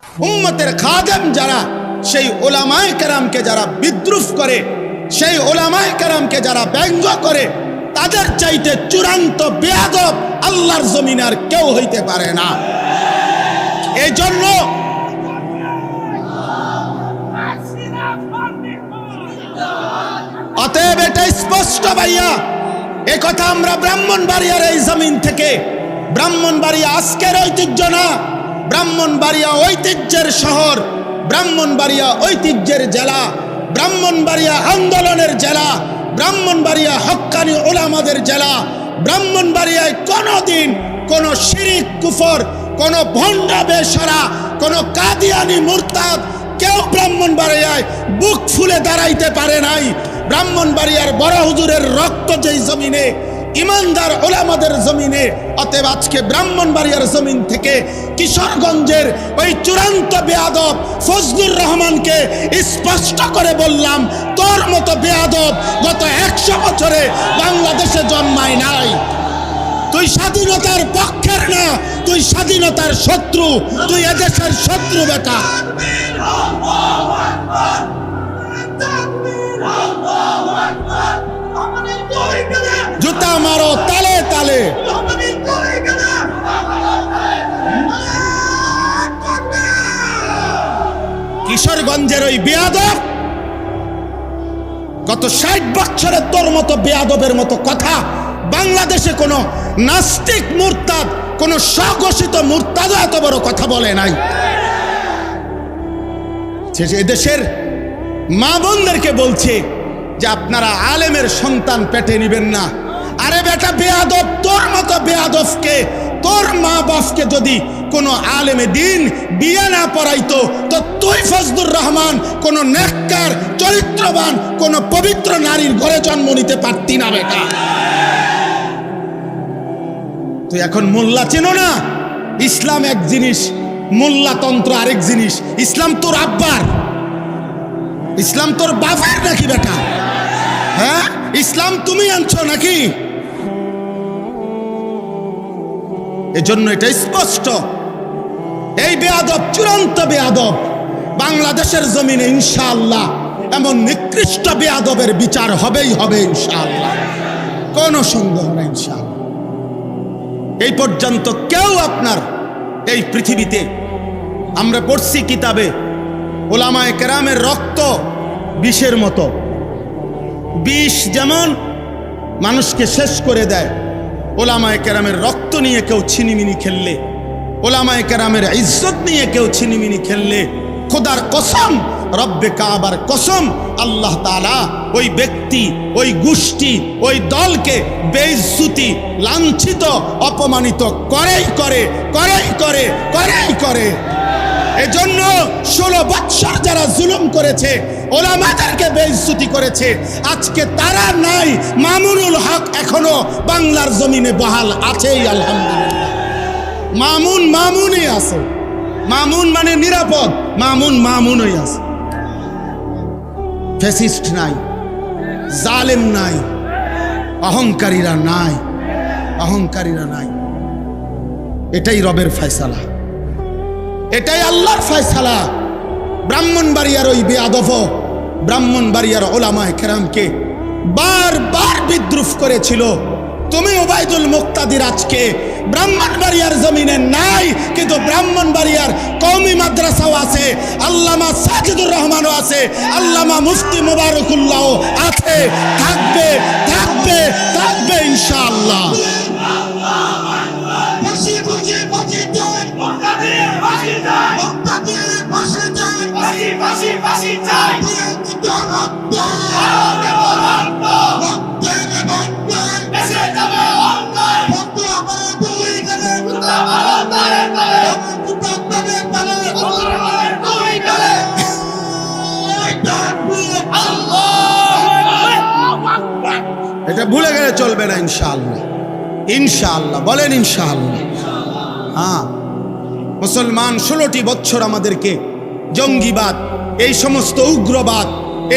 উম্মতের খাদেম যারা, সেই ওলামায়ে কেরামকে যারা বিদ্রুপ করে, সেই ওলামায়ে কেরামকে যারা ব্যঙ্গ করে, তাদের চাইতে চূড়ান্ত বেয়াদব আল্লাহর জমিনে আর কেউ হইতে পারে না। এই জন্য অতএব এটা স্পষ্ট ভাইয়া, এ কথা আমরা ব্রাহ্মণবাড়িয়ার এই জমিন থেকে, ব্রাহ্মণবাড়িয়া আজকের ঐতিহ্য না, ব্রাহ্মণবাড়িয়া ঐতিহ্যের শহর, ব্রাহ্মণবাড়িয়া ঐতিহ্যের জেলা, ব্রাহ্মণবাড়িয়া আন্দোলনের জেলা, ব্রাহ্মণবাড়িয়া হক্কানি ওলামাদের জেলা। ব্রাহ্মণবাড়িয়ায় কোনোদিন কোনো শিরিক কুফর, কোনো ভণ্ড বেশরা, কোনো কাদিয়ানি মুরতাদ কেউ ব্রাহ্মণবাড়িয়ায় বুক ফুলে দাঁড়াইতে পারে নাই। ব্রাহ্মণবাড়িয়ার বড় হুজুরের রক্ত যেই জমিনে, ইমানদার ওলামাদের জমিনে, অতএব আজকে ব্রাহ্মণবাড়িয়ার জমিন থেকে কিশোরগঞ্জের ওই চূড়ান্ত বেয়াদব ফজলুর রহমানকে স্পষ্ট করে বললাম, তোর মতো বেয়াদব গত 100 বছরে বাংলাদেশে জন্মায় নাই। তুই স্বাধীনতার পক্ষের না, তুই স্বাধীনতার শত্রু, তুই এদেশের শত্রু বেটা। জুতা মারো তালে তালে। কিশোরগঞ্জের ওই বেয়াদব গত 60 বছরে তোর মতো বেয়াদবের মতো কথা বাংলাদেশে কোনো নাস্তিক মুরতাদ, কোন স্বঘোষিত মুরতাদ এত বড় কথা বলে নাই। এদেশের মা বোনদেরকে বলছে যে আপনারা আলেমের সন্তান পেটে নিবেন না। আরে বেটা বেয়াদব, তোর মতো বেয়াদবকে, তোর মা বাপকে যদি কোনো আলেমে দিন বিয়ে না পড়াইতো, তো তুই ফজলুর রহমান কোন নেককার চরিত্রবান কোন পবিত্র নারীর ঘরে জন্ম নিতে পারতি না বেটা। তুই এখন মোল্লা চেনো না? ইসলাম এক জিনিস, মোল্লাতন্ত্র আরেক জিনিস। ইসলাম তোর আব্বার, ইসলাম তোর বাবার নাকি বেটা? হ্যাঁ, ইসলাম তুমি আনছো নাকি? এজন্য এটা স্পষ্ট, এই বেয়াদব চূড়ান্ত বেয়াদব বাংলাদেশের জমিনে ইনশাআল্লাহ এমন নিকৃষ্ট বেয়াদবের বিচার হবেই হবে ইনশাআল্লাহ, কোনো সন্দেহ নেই ইনশাআল্লাহ। এই পর্যন্ত কেউ আপনার এই পৃথিবীতে, আমরা পড়ছি কিতাবে, ওলামায়ে কেরামের রক্ত বিষের মতো, বিষ যেমন মানুষকে শেষ করে দেয়, ওলামায়ে কেরামের রক্ত নিয়ে কেউ ছিনিমিনি খেললে, ওলামায়ে কেরামের ইজ্জত নিয়ে কেউ ছিনিমিনি খেললে, খোদার কসম, রব্বে কাবার কসম, আল্লাহ তাআলা ওই ব্যক্তি, ওই গোষ্ঠী, ওই দলকে বেইজ্জতি, লাঞ্ছিত, অপমানিত করেই করে, করেই করে, করেই করে। এজন্য 16 বৎসর যারা জুলুম করেছে, ওলামাদেরকে বেইজ্জতি করেছে, আজকে তারা নাই। মামুনুল হক এখনো বাংলার জমিনে বহাল আছেই আলহামদুলিল্লাহ। মামুন মামুনই আছে, মামুন মানে নিরাপদ, মামুন মামুনই আছে। ফ্যাসিস্ট নাই, জালেম নাই, অহংকারীরা নাই, অহংকারীরা নাই। এটাই রবের ফয়সালা, এটাই আল্লাহর ফয়সালা। ব্রাহ্মণবাড়িয়ার ওই বেয়াদব, ব্রাহ্মণবাড়িয়ার ওলামায়ে কেরামকে বারবার বিদ্রুপ করেছিল। তুমি ওবায়দুল মুক্তাদির আজকে ব্রাহ্মণবাড়িয়ার জমিনে নাই, কিন্তু ব্রাহ্মণবাড়িয়ার কওমি মাদ্রাসাও আছে, আল্লামা সাজিদুর রহমানও আছে, আল্লামা মুফতি মুবারকুল্লাহ আছে, থাকবে, থাকবে, থাকবে ইনশাআল্লাহ। এটা ভুলে গেলে চলবে না ইনশাআল্লাহ, ইনশাআল্লাহ বলেন ইনশাআল্লাহ। হ্যাঁ, মুসলমান 16টি বছর আমাদেরকে জঙ্গিবাদ, এই সমস্ত উগ্রবাদ,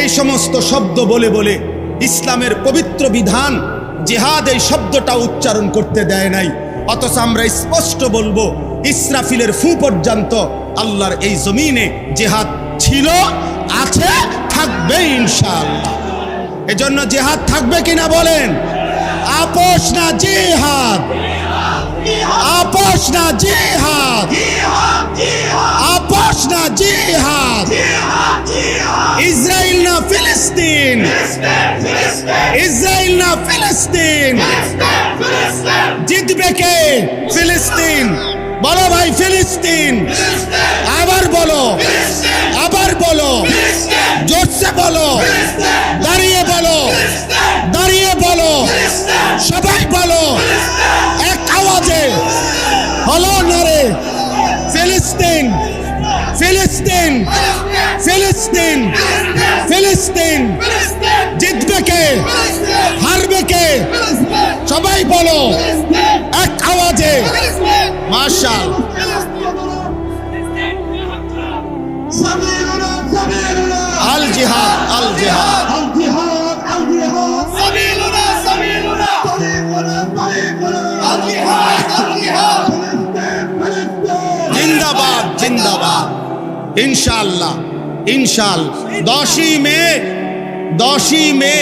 এই সমস্ত শব্দ বলে বলে ইসলামের পবিত্র বিধান জিহাদ এই শব্দটা উচ্চারণ করতে দেয় নাই। অথচ আমরা স্পষ্ট বলবো ইসরাফিলের ফু পর্যন্ত আল্লাহর এই জমিনে জিহাদ ছিল, আছে, থাকবে ইনশাআল্লাহ। এজন্য জিহাদ থাকবে কিনা বলেন? আপোষ না জিহাদ, আপোষ না জিহাদ, আপোষ না জিহাদ। ইসরায়েল না ফিলিস্তিন, ইসরায়েল না ফিলিস্তিন। জিতবে কে? ফিলিস্তিন। বলো ভাই ফিলিস্তিন। আবার বলো, আবার বলো, জোরসে বলো, দাঁড়িয়ে বলো, দাঁড়িয়ে বলো, সবাই বলো এক আওয়াজে। হলো নারে ফিলিস্তিন, ফিলিস্তিন, ফিলিস্তিন, ফিলিস্তিন। জিতবে কে? হারবে কে? সবাই বলো এক আওয়াজে। মাশাআল্লাহ। আল জিহাদ, আল জিহাদ, জিন্দাবাদ, জিন্দাবাদ। ইনশাআল্লাহ, ইনশাআল্লাহ। 10ই মে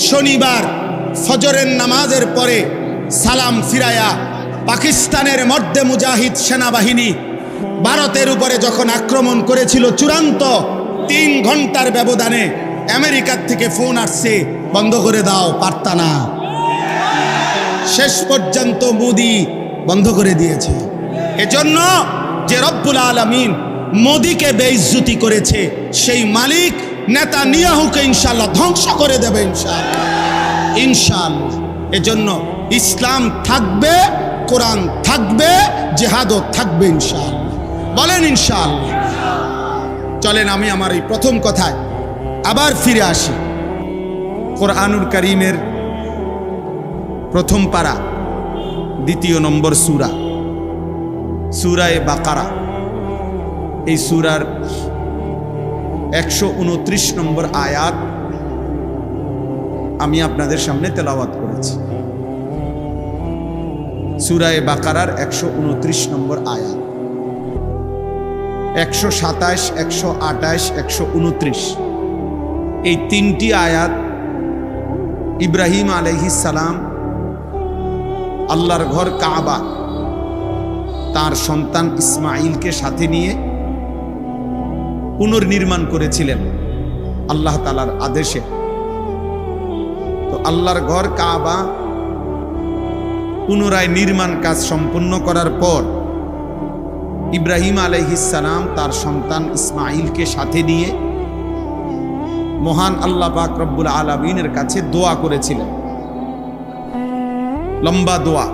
শনিবার ফজরের নামাজের পরে সালাম ফিরায়া পাকিস্তানের মধ্যে মুজাহিদ সেনাবাহিনী ভারতের উপরে যখন আক্রমণ করেছিল, চূড়ান্ত 3 ঘন্টার ব্যবধানে আমেরিকার থেকে ফোন আসছে, বন্ধ করে দাও, পারতা না। শেষ পর্যন্ত মোদি বন্ধ করে দিয়েছে। এজন্য যে রব্বুল আলামিন মোদিকে বেইজ্জতি করেছে, সেই মালিক নেতানিয়াহুকে ইনশাআল্লাহ ধ্বংস করে দেবে ইনশাআল্লাহ, ইনশাআল্লাহ। এজন্য ইসলাম থাকবে, কোরআন থাকবে, জিহাদও থাকবে ইনশাআল্লাহ। বলেন ইনশাআল্লাহ। চলেন আমি আমার এই প্রথম কথায় আবার ফিরে আসি। কোরআনুল কারীমের প্রথম পারা 2 নম্বর সূরা, সূরায়ে বাকারা। এই সূরার 129 নম্বর আয়াত আমি আপনাদের সামনে তেলাওয়াত করেছি। সূরায়ে বাকারার 129 নম্বর আয়াত, 127, 128, 129 এই 3টি আয়াত ইব্রাহিম আলাইহিস সালাম আল্লাহর ঘর কাবা তার সন্তান ইসমাঈলকে সাথে নিয়ে পুনর্নির্মাণ করেছিলেন আল্লাহ তাআলার আদেশে। তো আল্লাহর ঘর কাবা পুনরায় নির্মাণ কাজ সম্পূর্ণ করার পর ইব্রাহিম আলাইহিস সালাম তার সন্তান ইসমাঈলকে সাথে নিয়ে মহান আল্লাহ পাক রব্বুল আলামিনের কাছে দোয়া করেছিলেন, লম্বা দোয়া।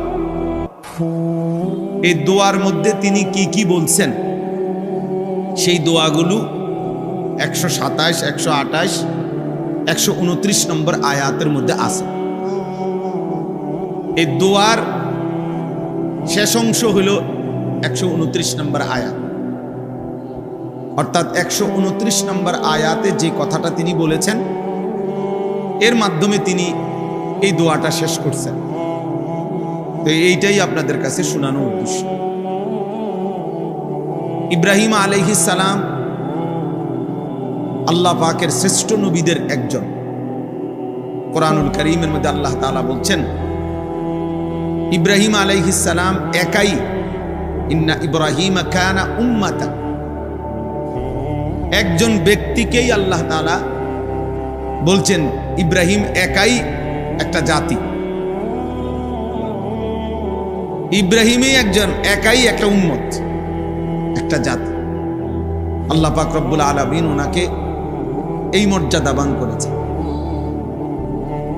এই দোয়ার মধ্যে তিনি কি কি বলছেন সেই দোয়াগুলো 127, 128, 129 নম্বর আয়াতের মধ্যে আছে। এই দোয়ার শেষ অংশ হল 129 নম্বর আয়াত, অর্থাৎ 129 নম্বর আয়াতে যে কথাটা তিনি বলেছেন এর মাধ্যমে তিনি এই দোয়াটা শেষ করছেন। তো এইটাই আপনাদের কাছে শোনানোর উদ্দেশ্য। ইব্রাহিম আলাইহিস সালাম আল্লাহ পাকের শ্রেষ্ঠ নবীদের একজন। কোরআনুল কারীমের মধ্যে আল্লাহ তাআলা বলছেন ইব্রাহিম আলাইহিস সালাম একাই, ইন্না ইব্রাহিম কানা উম্মাতান, একজন ব্যক্তিকেই আল্লাহ তাআলা বলছেন ইব্রাহিম একাই একটা জাতি, ইব্রাহিমই একজন একাই একটা উম্মত, একটা জাতি। আল্লাহ পাক রব্বুল আলামিন ওনাকে এই মর্যাদা দান করেছেন।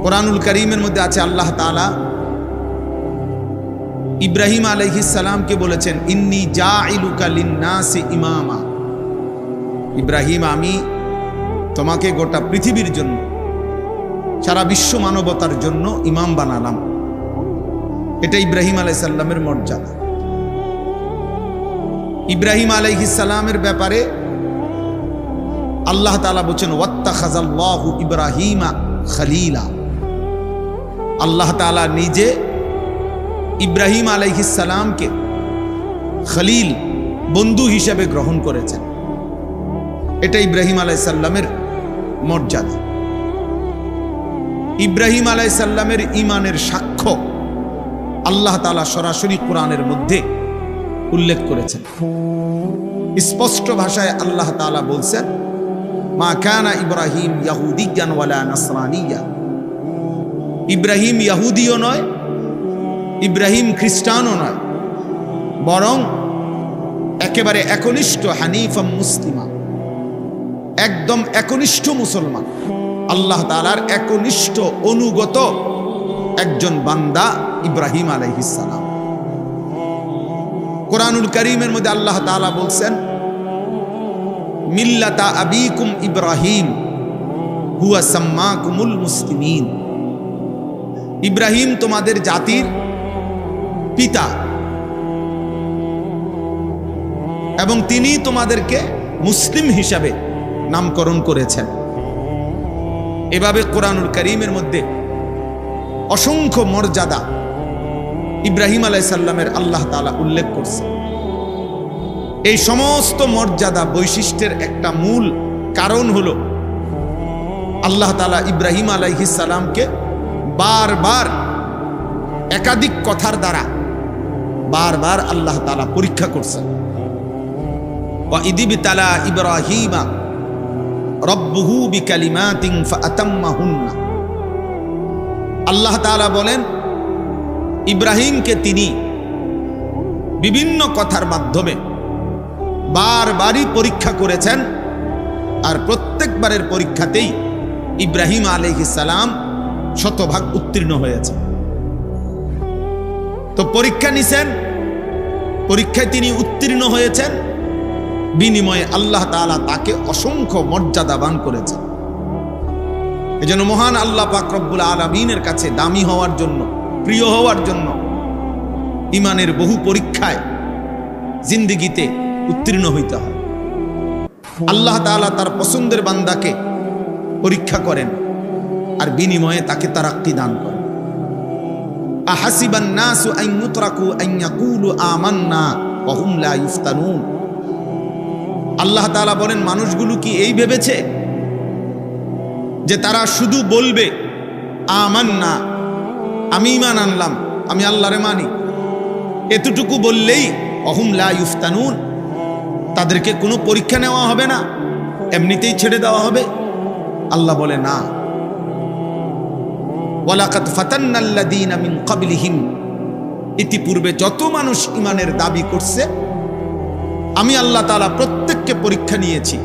কোরআনুল কারীমের মধ্যে আছে আল্লাহ তাআলা ইব্রাহিম আলাইহিস সালামকে বলেছেন ইন্নী জাইলুকা লিন্নাসি ইমামা, ইব্রাহিম আমি তোমাকে গোটা পৃথিবীর জন্য, সারা বিশ্ব মানবতার জন্য ইমাম বানালাম। এটা ইব্রাহিম আলাইহিস সালামের মর্যাদা। ইব্রাহিম আলাইহিস সালামের ব্যাপারে আল্লাহ তাআলা বলেন ওয়াত্তাখাযাল্লাহু ইব্রাহিমা খলিলা, আল্লাহ তাআলা নিজে ইব্রাহিম আলাইহিস সালামকে খলিল, বন্ধু হিসেবে গ্রহণ করেছেন। এটা ইব্রাহিম আলাইহিস সালামের মর্যাদা। ইব্রাহিম আলাইহিস সালামের ঈমানের সাক্ষ্য আল্লাহ তাআলা সরাসরি কোরআনের মধ্যে উল্লেখ করেছেন। স্পষ্ট ভাষায় আল্লাহ তাআলা বলছেন, মা কানা ইব্রাহিম ইয়াহুদিয়ান ওয়ালা নাসরানিয়া। ইব্রাহিম ইহুদিও নয়, ইব্রাহিম খ্রিস্টানও নয়, বরং একেবারে একনিষ্ঠ হানিফা মুসলিমা, একদম একনিষ্ঠ মুসলমান, আল্লাহ তাআলার একনিষ্ঠ অনুগত একজন বান্দা ইব্রাহিম আলাইহিস সালাম। কোরআনুল কারীমের মধ্যে আল্লাহ তাআলা বলছেন, মিল্লাতা আবিকুম ইব্রাহিম হুয়া সাম্মাকুমুল মুসলিমিন। ইব্রাহিম তোমাদের জাতির পিতা এবং তিনি তোমাদেরকে মুসলিম হিসাবে নামকরণ করেছেন। এভাবে কোরআনুল কারীমের মধ্যে অসংখ্য মর্যাদা ইব্রাহিম আলাইহিস সালামের আল্লাহ তাআলা উল্লেখ করছে। এই সমস্ত মর্যাদা বৈশিষ্ট্যের একটা মূল কারণ হলো আল্লাহ তাআলা ইব্রাহিম আলাইহিস সালামকে বারবার একাধিক কথার দ্বারা বারবার আল্লাহ তাআলা পরীক্ষা করছেন। ওয়া ইযিবতালা ইব্রাহিমা রাব্বুহু বিকালিমাতিন ফাআতাম্মাহুন্না। আল্লাহ তাআলা বলেন, ইব্রাহিমকে তিনি বিভিন্ন কথার মাধ্যমে বারবারই পরীক্ষা করেছেন, আর প্রত্যেকবারের পরীক্ষাতেই ইব্রাহিম আলাইহিস সালাম শতভাগ উত্তীর্ণ হয়েছে। তো পরীক্ষা নিছেন, পরীক্ষায় তিনি উত্তীর্ণ হয়েছেন, বিনিময়ে আল্লাহ তাআলা তাকে অসংখ্য মর্যাদাবান করেছেন। এজন্য মহান আল্লাহ পাক রব্বুল আলামিনের কাছে দামি হওয়ার জন্য, প্রিয় হওয়ার জন্য ঈমানের বহু পরীক্ষায় জিন্দেগিতে উত্তীর্ণ হইতে হয়। আল্লাহ তাআলা তার পছন্দের বান্দাকে পরীক্ষা করেন আর বিনিময়ে তাকে তারাক্কি দান করেন। আহাসিবান নাসু আন ইউতরাকু আন ইয়াকুলু আমান্না ওয়া হুম লা ইফতানুন। আল্লাহ তাআলা বলেন, মানুষগুলো কি এই ভেবেছে যে তারা শুধু বলবে আমান্না, আমি ঈমান আনলাম, আমি আল্লাহরে মানি, এতটুকু বললেই ওয়া হুম লা ইফতানুন, তাদেরকে কোনো পরীক্ষা নেওয়া হবে না, এমনিতেই ছেড়ে দেওয়া হবে? আল্লাহ বলে না, ওয়ালাকাদ ফাতান্নাল্লাযীনা মিন ক্বাবলিহিম, ইতিপূর্বে যত মানুষ ঈমানের দাবি করছে আমি আল্লাহ তাআলা প্রত্যেককে পরীক্ষা নিয়েছি,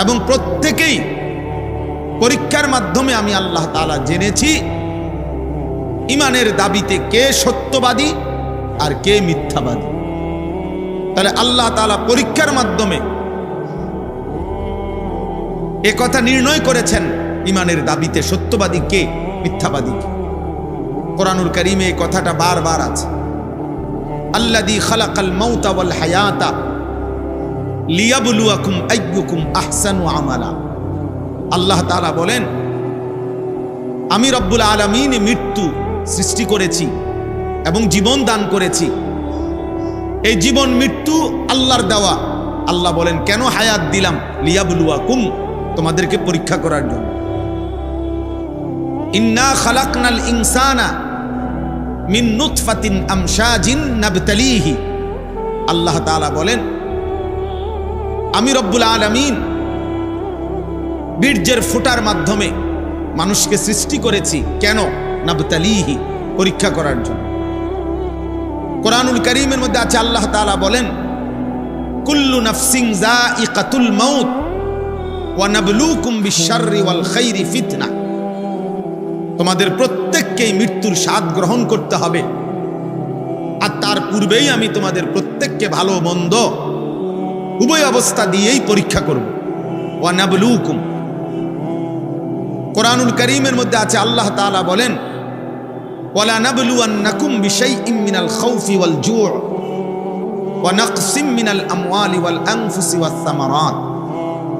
এবং প্রত্যেকেই পরীক্ষার মাধ্যমে আমি আল্লাহ তাআলা জেনেছি ঈমানের দাবিতে কে সত্যবাদী আর কে মিথ্যাবাদী। তাহলে আল্লাহ তাআলা পরীক্ষার মাধ্যমে এ কথা নির্ণয় করেছেন ঈমানের দাবিতে সত্যবাদী কে, মিথ্যাবাদী কে। কোরআনুল কারীমে এই কথাটা বারবার আছে, আল্লাযী খালাকাল মাউতা ওয়াল হায়াতা লিয়াবলুয়াকুম আইয়ুকুম আহসানু আমালা। আল্লাহ তাআলা বলেন, আমি রব্বুল আলামিন মৃত্যু সৃষ্টি করেছি এবং জীবন দান করেছি। এই জীবন মৃত্যু আল্লাহর দেওয়া। আল্লাহ বলেন, কেন হায়াত দিলাম? লিয়াবলুয়াকুম, তোমাদেরকে পরীক্ষা করার জন্য। ইন্না খালাকনাল ইনসানা মিন নুতফাতিন আমশাজিন নাবতালিহি। আল্লাহ তাআলা বলেন, আমি রব্বুল আলামিন বীর্যের ফোঁটার মাধ্যমে মানুষকে সৃষ্টি করেছি। কেন? নাবতালিহি, পরীক্ষা করার জন্য। কোরআনুল কারীমের মধ্যে আছে, আল্লাহ তাআলা বলেন, কুল্লু নাফসিন যায়িকাতুল মাউত ওয়া নাবলুকুম বিশ-শাররি ওয়াল খাইরি ফিতনা। তোমাদের প্রত্যেককেই মৃত্যুর স্বাদ গ্রহণ করতে হবে, আর তার পূর্বেই আমি তোমাদের প্রত্যেককে ভালো মন্দ উভয় অবস্থা দিয়েই পরীক্ষা করব। ওয়া নাবলুকুম। কোরআনুল কারীমের মধ্যে আছে, আল্লাহ তাআলা বলেন, ওয়ালা নাবলুয়ান্নাকুম বিশাইইম মিনাল খাউফি ওয়াল জু' ওয়া নাকসিম মিনাল আমওয়ালি ওয়াল আনফুসি ওয়াস সামারাত।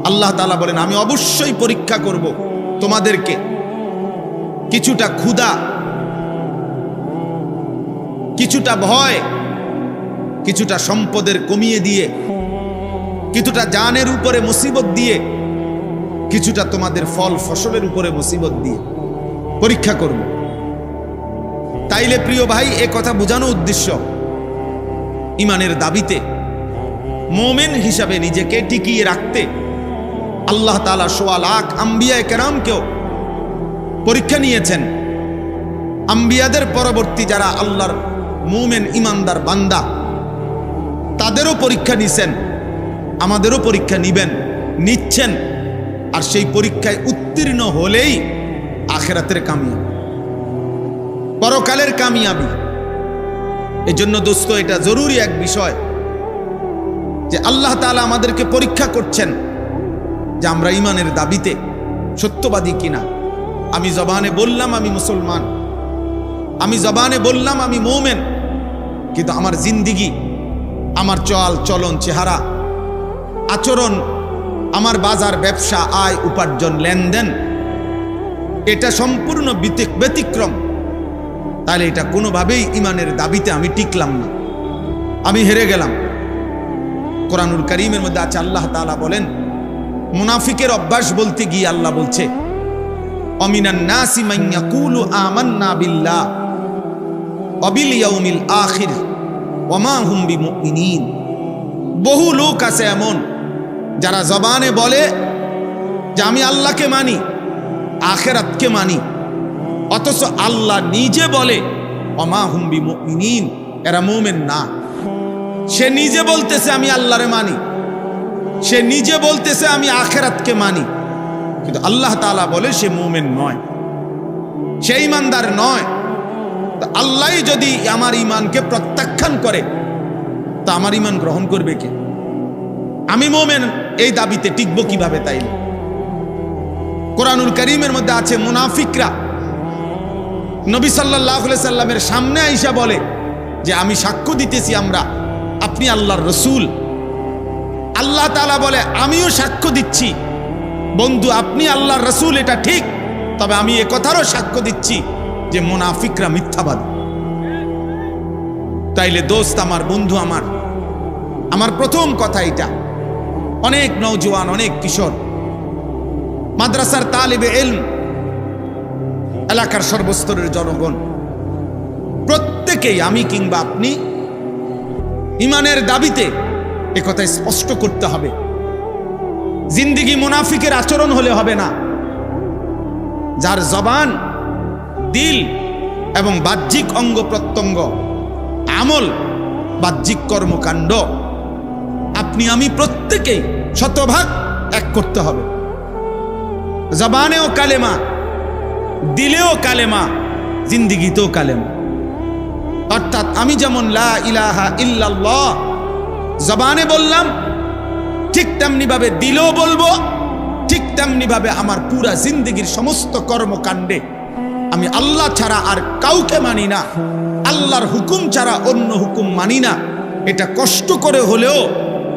আল্লাহ তাআলা বলেন, আমি অবশ্যই পরীক্ষা করব তোমাদেরকে কিছুটা ক্ষুধা, কিছুটা ভয় কিছুটা সম্পদের কমিয়ে দিয়ে, কিছুটা জানের উপরে মুসিবত দিয়ে, কিছুটা তোমাদের ফল ফসলের উপরে মুসিবত দিয়ে পরীক্ষা করব। তাইলে প্রিয় ভাই, এ কথা বোঝানো উদ্দেশ্য, ইমানের দাবিতে মোমেন হিসাবে নিজেকে টিকিয়ে রাখতে আল্লাহ তাআলা ১৬ লাখ আম্বিয়ায়ে কেরামকেও পরীক্ষা নিয়েছেন। আম্বিয়াদের পরবর্তী যারা আল্লাহর মোমেন ইমানদার বান্দা, তাদেরও পরীক্ষা নিছেন, আমাদেরও পরীক্ষা নিবেন, নিচ্ছেন। আর সেই পরীক্ষায় উত্তীর্ণ হলেই আখিরাতের কামিয়াবি, পরকালের কামিয়াবি। এই জন্য দোস্ত, এটা জরুরি এক বিষয় যে আল্লাহ তাআলা আমাদেরকে পরীক্ষা করছেন যে আমরা ইমানের দাবিতে সত্যবাদী কিনা। আমি জবানে বললাম আমি মুসলমান, আমি জবানে বললাম আমি মুমিন, কিন্তু আমার জিন্দিগি, আমার চল চলন, চেহারা, আচরণ, আমার বাজার, ব্যবসা, আয়, উপার্জন, লেনদেন, এটা সম্পূর্ণ ব্যতিক্রম। তাহলে এটা কোনোভাবেই ইমানের দাবিতে আমি টিকলাম না, আমি হেরে গেলাম। কোরআনুল কারীমের মধ্যে আছে, আল্লাহ তাআলা বলেন, মুনাফিকের অভ্যাস বলতে গিয়ে আল্লাহ বলছে, অমিনান নাসি মান ইয়াকুলু আমান্না বিল্লাহ ওয়া বিল ইয়াউমিল আখির ওয়া মা হুম বিমুমিনিন। বহু লোক আছে এমন যারা জবানে বলে যে আমি আল্লাহকে মানি, আখিরাতকে মানি, অথচ আল্লাহ নিজে বলে ওয়া মা হুম বিমুমিনিন, এরা মুমিন না। সে নিজে বলতেছে আমি আল্লাহরে মানি, সে নিজে বলতেছে আমি আখিরাতকে মানি, কিন্তু আল্লাহ তাআলা বলে সে মুমিন নয়, সে ঈমানদার নয়। তো আল্লাহ যদি আমার ঈমানকে প্রত্যাখ্যান করে, তা আমার ঈমান গ্রহণ করবে কে? আমি মুমিন এই দাবিতে টিকব কিভাবে? তাই কোরআনুল কারীমের মধ্যে আছে, মুনাফিকরা নবী সাল্লাল্লাহু আলাইহি সাল্লামের সামনে আইসা বলে যে আমি সাক্ষ্য দিতেছি আপনি আল্লাহর রাসূল। আল্লাহ তাআলা বলে আমিও সাক্ষ্য দিচ্ছি বন্ধু আপনি আল্লাহর রাসূল, এটা ঠিক, তবে আমি এ কথারও সাক্ষ্য দিচ্ছি যে মুনাফিকরা মিথ্যাবাদী। তাইলে দোস্ত আমার, বন্ধু আমার প্রথম কথা এটা। অনেক নওজোয়ান, অনেক কিশোর, মাদ্রাসার তালিবে ইলম, এলাকার সর্বস্তরের জনগণ, প্রত্যেকেই আমি কিংবা আপনি ইমানের দাবিতে একথা স্পষ্ট করতে হবে। জিন্দিগি মুনাফিকের আচরণ হলে হবে না। যার জবান, দিল এবং বাহ্যিক অঙ্গ প্রত্যঙ্গ, আমল, বাহ্যিক কর্মকাণ্ড, আপনি আমি প্রত্যেকেই শতভাগ এক করতে হবে। জবানেও কালেমা, দিলেও কালেমা, জিন্দিগিতেও কালেমা। অর্থাৎ আমি যেমন লা ইলাহা ইল্লাল্লাহ জবানে বললাম, ঠিক তেমনি ভাবে দিলেও বলবো, ঠিক তেমনি ভাবে আমার পুরা জিন্দেগির সমস্ত কর্মকাণ্ডে আমি আল্লাহ ছাড়া আর কাউকে মানি না, আল্লাহর হুকুম ছাড়া অন্য হুকুম মানি না। এটা কষ্ট করে হলেও,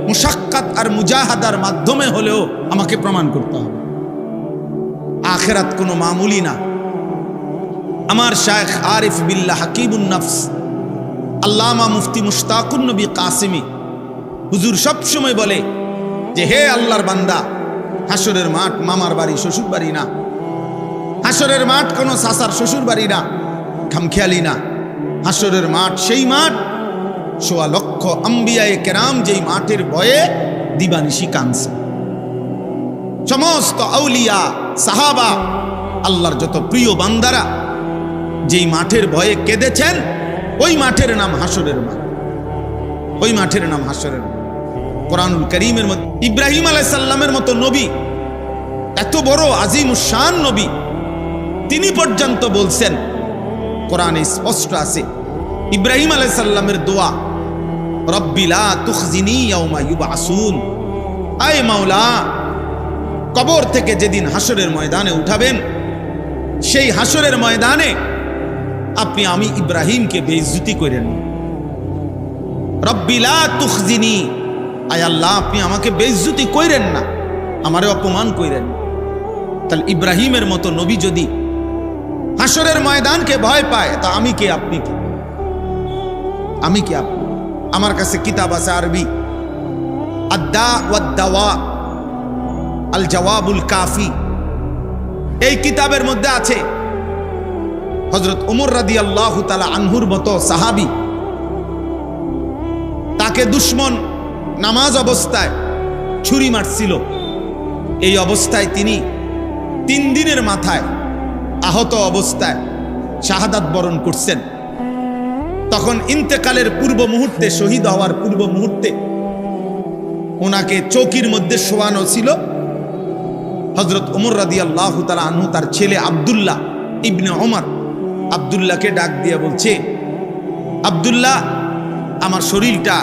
মুশাক্কাত আর মুজাহাদার মাধ্যমে হলেও আমাকে প্রমাণ করতে হবে। আখিরাত কোনো মামুলি না। আমার শায়েখ আরিফ বিল্লাহ হাকিমুন নফস আল্লামা মুফতি মুশতাকুন নবী কাসিমি হুজুর সব সময় বলে যে হে আল্লাহর বান্দা, হাসরের মাঠ মামার বাড়ি, শ্বশুর বাড়ি না। হাসরের মাঠ কোনো সাসার শ্বশুর বাড়ি না, খামখেয়ালি না। হাসরের মাঠ সেই মাঠ, ১৬ লক্ষ আম্বিয়ায়ে কেরাম যেই মাঠের ভয়ে দিবানিশি কাঁদছে। সমস্ত আউলিয়া, সাহাবা, আল্লাহর যত প্রিয় বান্দারা যেই মাঠের ভয়ে কেঁদেছেন, ওই মাঠের নাম হাসরের মাঠ, ওই মাঠের নাম হাসরের মাঠ। কোরআনুল কারীমের মধ্যে ইব্রাহিম আলাইহিস সালামের মতো নবী, এত বড় আজিমুশ শান নবী, তিনি পর্যন্ত বলছেন, কোরআনে স্পষ্ট আছে, ইব্রাহিম আলাইহিস সালামের দোয়া, রব্বি লা তুখজিনি ইয়াউমা ইউবআসুন, আয় মাওলা, কবর থেকে যেদিন হাসরের ময়দানে উঠাবেন, সেই হাসরের ময়দানে আপনি আমি ইব্রাহিমকে বেইজ্জতি করেন। রব্বি লা তুখজিনি, আয় আল্লাহ আপনি আমাকে বেইজ্জতি কইরেন না, আমারে অপমান কইরেন। তাহলে ইব্রাহিমের মতো নবী যদি হাসরের ময়দানকে ভয় পায়, তা আমি কে, আপনি কে? আমি কে, আপনি? আমার কাছে কিতাব আছে আরবি, আদ্দা ওয়াদ দাওয়া, আল জওয়াবুল কাফি। এই কিতাবের মধ্যে আছে হযরত ওমর রাদিয়াল্লাহু তাআলা আনহুর মতো সাহাবী, তাকে দুশমন নামাজ অবস্থায় ছুরি মারছিল। এই অবস্থায় তিনি 3 দিনের মাথায় আহত অবস্থায় শাহাদাত বরণ করছেন। তখন ইন্তেকালের পূর্ব মুহূর্তে, শহীদ হওয়ার পূর্ব মুহূর্তে ওনাকে চৌকির মধ্যে শোয়ানো ছিল। হযরত ওমর রাদিয়াল্লাহু তাআলা আনহু তার ছেলে আব্দুল্লাহ ইবনে ওমর, আব্দুল্লাহকে ডাক দিয়ে বলছে, আব্দুল্লাহ, আমার শরীরটা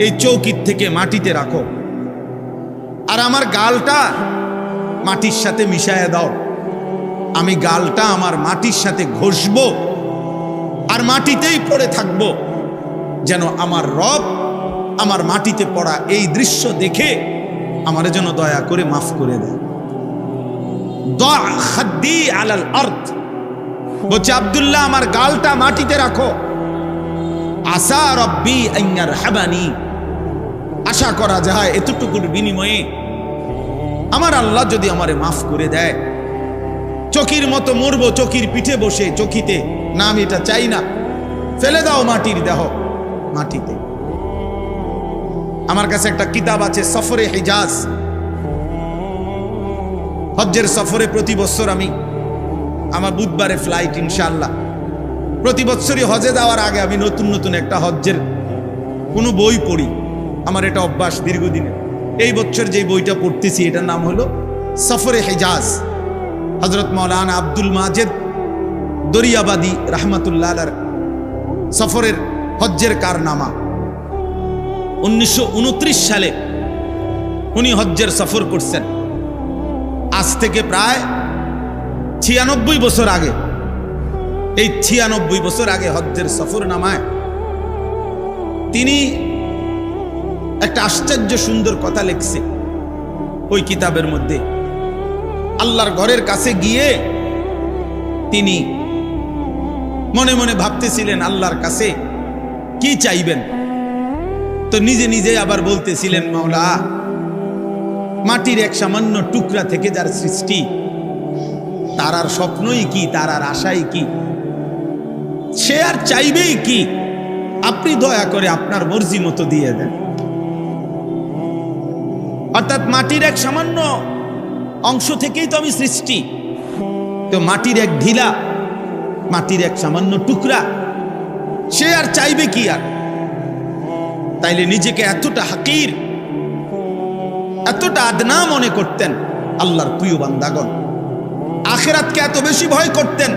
এই চৌকির থেকে মাটিতে রাখো, আর আমার গালটা মাটির সাথে মিশায়া দাও। আমি গালটা আমার মাটির সাথে ঘষবো আর মাটিতেই পড়ে থাকবো, যেন আমার রব আমার মাটিতে পড়া এই দৃশ্য দেখে আমার যেন দয়া করে মাফ করে দেয়। দা খাদ্দি আলাল আরদ, বলছে আব্দুল্লাহ, আমার গালটা মাটিতে রাখো। আসা রব্বি আন ইয়ারহামানি, আশা করা যায় এতটুকুর বিনিময়ে আমার আল্লাহ যদি আমারে মাফ করে দেয়। চকির মতো মরবো, চকির পিঠে বসে, চকিতে না, আমি এটা চাই না। ফেলে দাও মাটির দেহ মাটিতে। আমার কাছে একটা কিতাব আছে, সফরে হিজাজ, হজ্জের সফরে প্রতি বছর আমি, আমার বুধবারে ফ্লাইট ইনশাআল্লাহ, প্রতি বছরই হজে যাওয়ার আগে আমি নতুন নতুন একটা হজ্জের কোনো বই পড়ি। আমার এটা অভ্যাস দীর্ঘদিনের। এই বছর যে বইটা পড়তেছি এটার নাম হলো সফরে হিজাজ, হযরত মাওলানা আব্দুল মাজেদ দরিয়াবাদী রাহমাতুল্লাহ আলাইহির সফরের হজ্জের কারনামা। 1929 সালে উনি হজ্জের সফর করছেন। আজ থেকে প্রায় 96 বছর আগে, এই 96 বছর আগে হজ্জের সফর নামায় তিনি একটা আশ্চর্য সুন্দর কথা লিখছে ওই কিতাবের মধ্যে। আল্লাহর ঘরের কাছে গিয়ে তিনি মনে মনে ভাবতেছিলেন আল্লাহর কাছে কি চাইবেন। তো নিজে নিজে আবার বলতেছিলেন, মাওলা, মাটির এক সামান্য টুকরা থেকে যার সৃষ্টি, তার আর স্বপ্নই কি, তার আর আশাই কি, সে আর চাইবেই কি? আপনি দয়া করে আপনার মর্জি মতো দিয়ে দেন। অর্থাৎ মাটির এক সামান্য অংশ থেকেই তো আমি সৃষ্টি। তো মাটির এক ঢিলা, মাটির এক সামান্য টুকরা, সে আর চাইবে কি? আর তাইলে নিজেকে এতটা হাকির, এতটা আদনা মনে করতেন আল্লাহর প্রিয় বান্দাগণ। আখিরাতকে এত বেশি ভয় করতেন,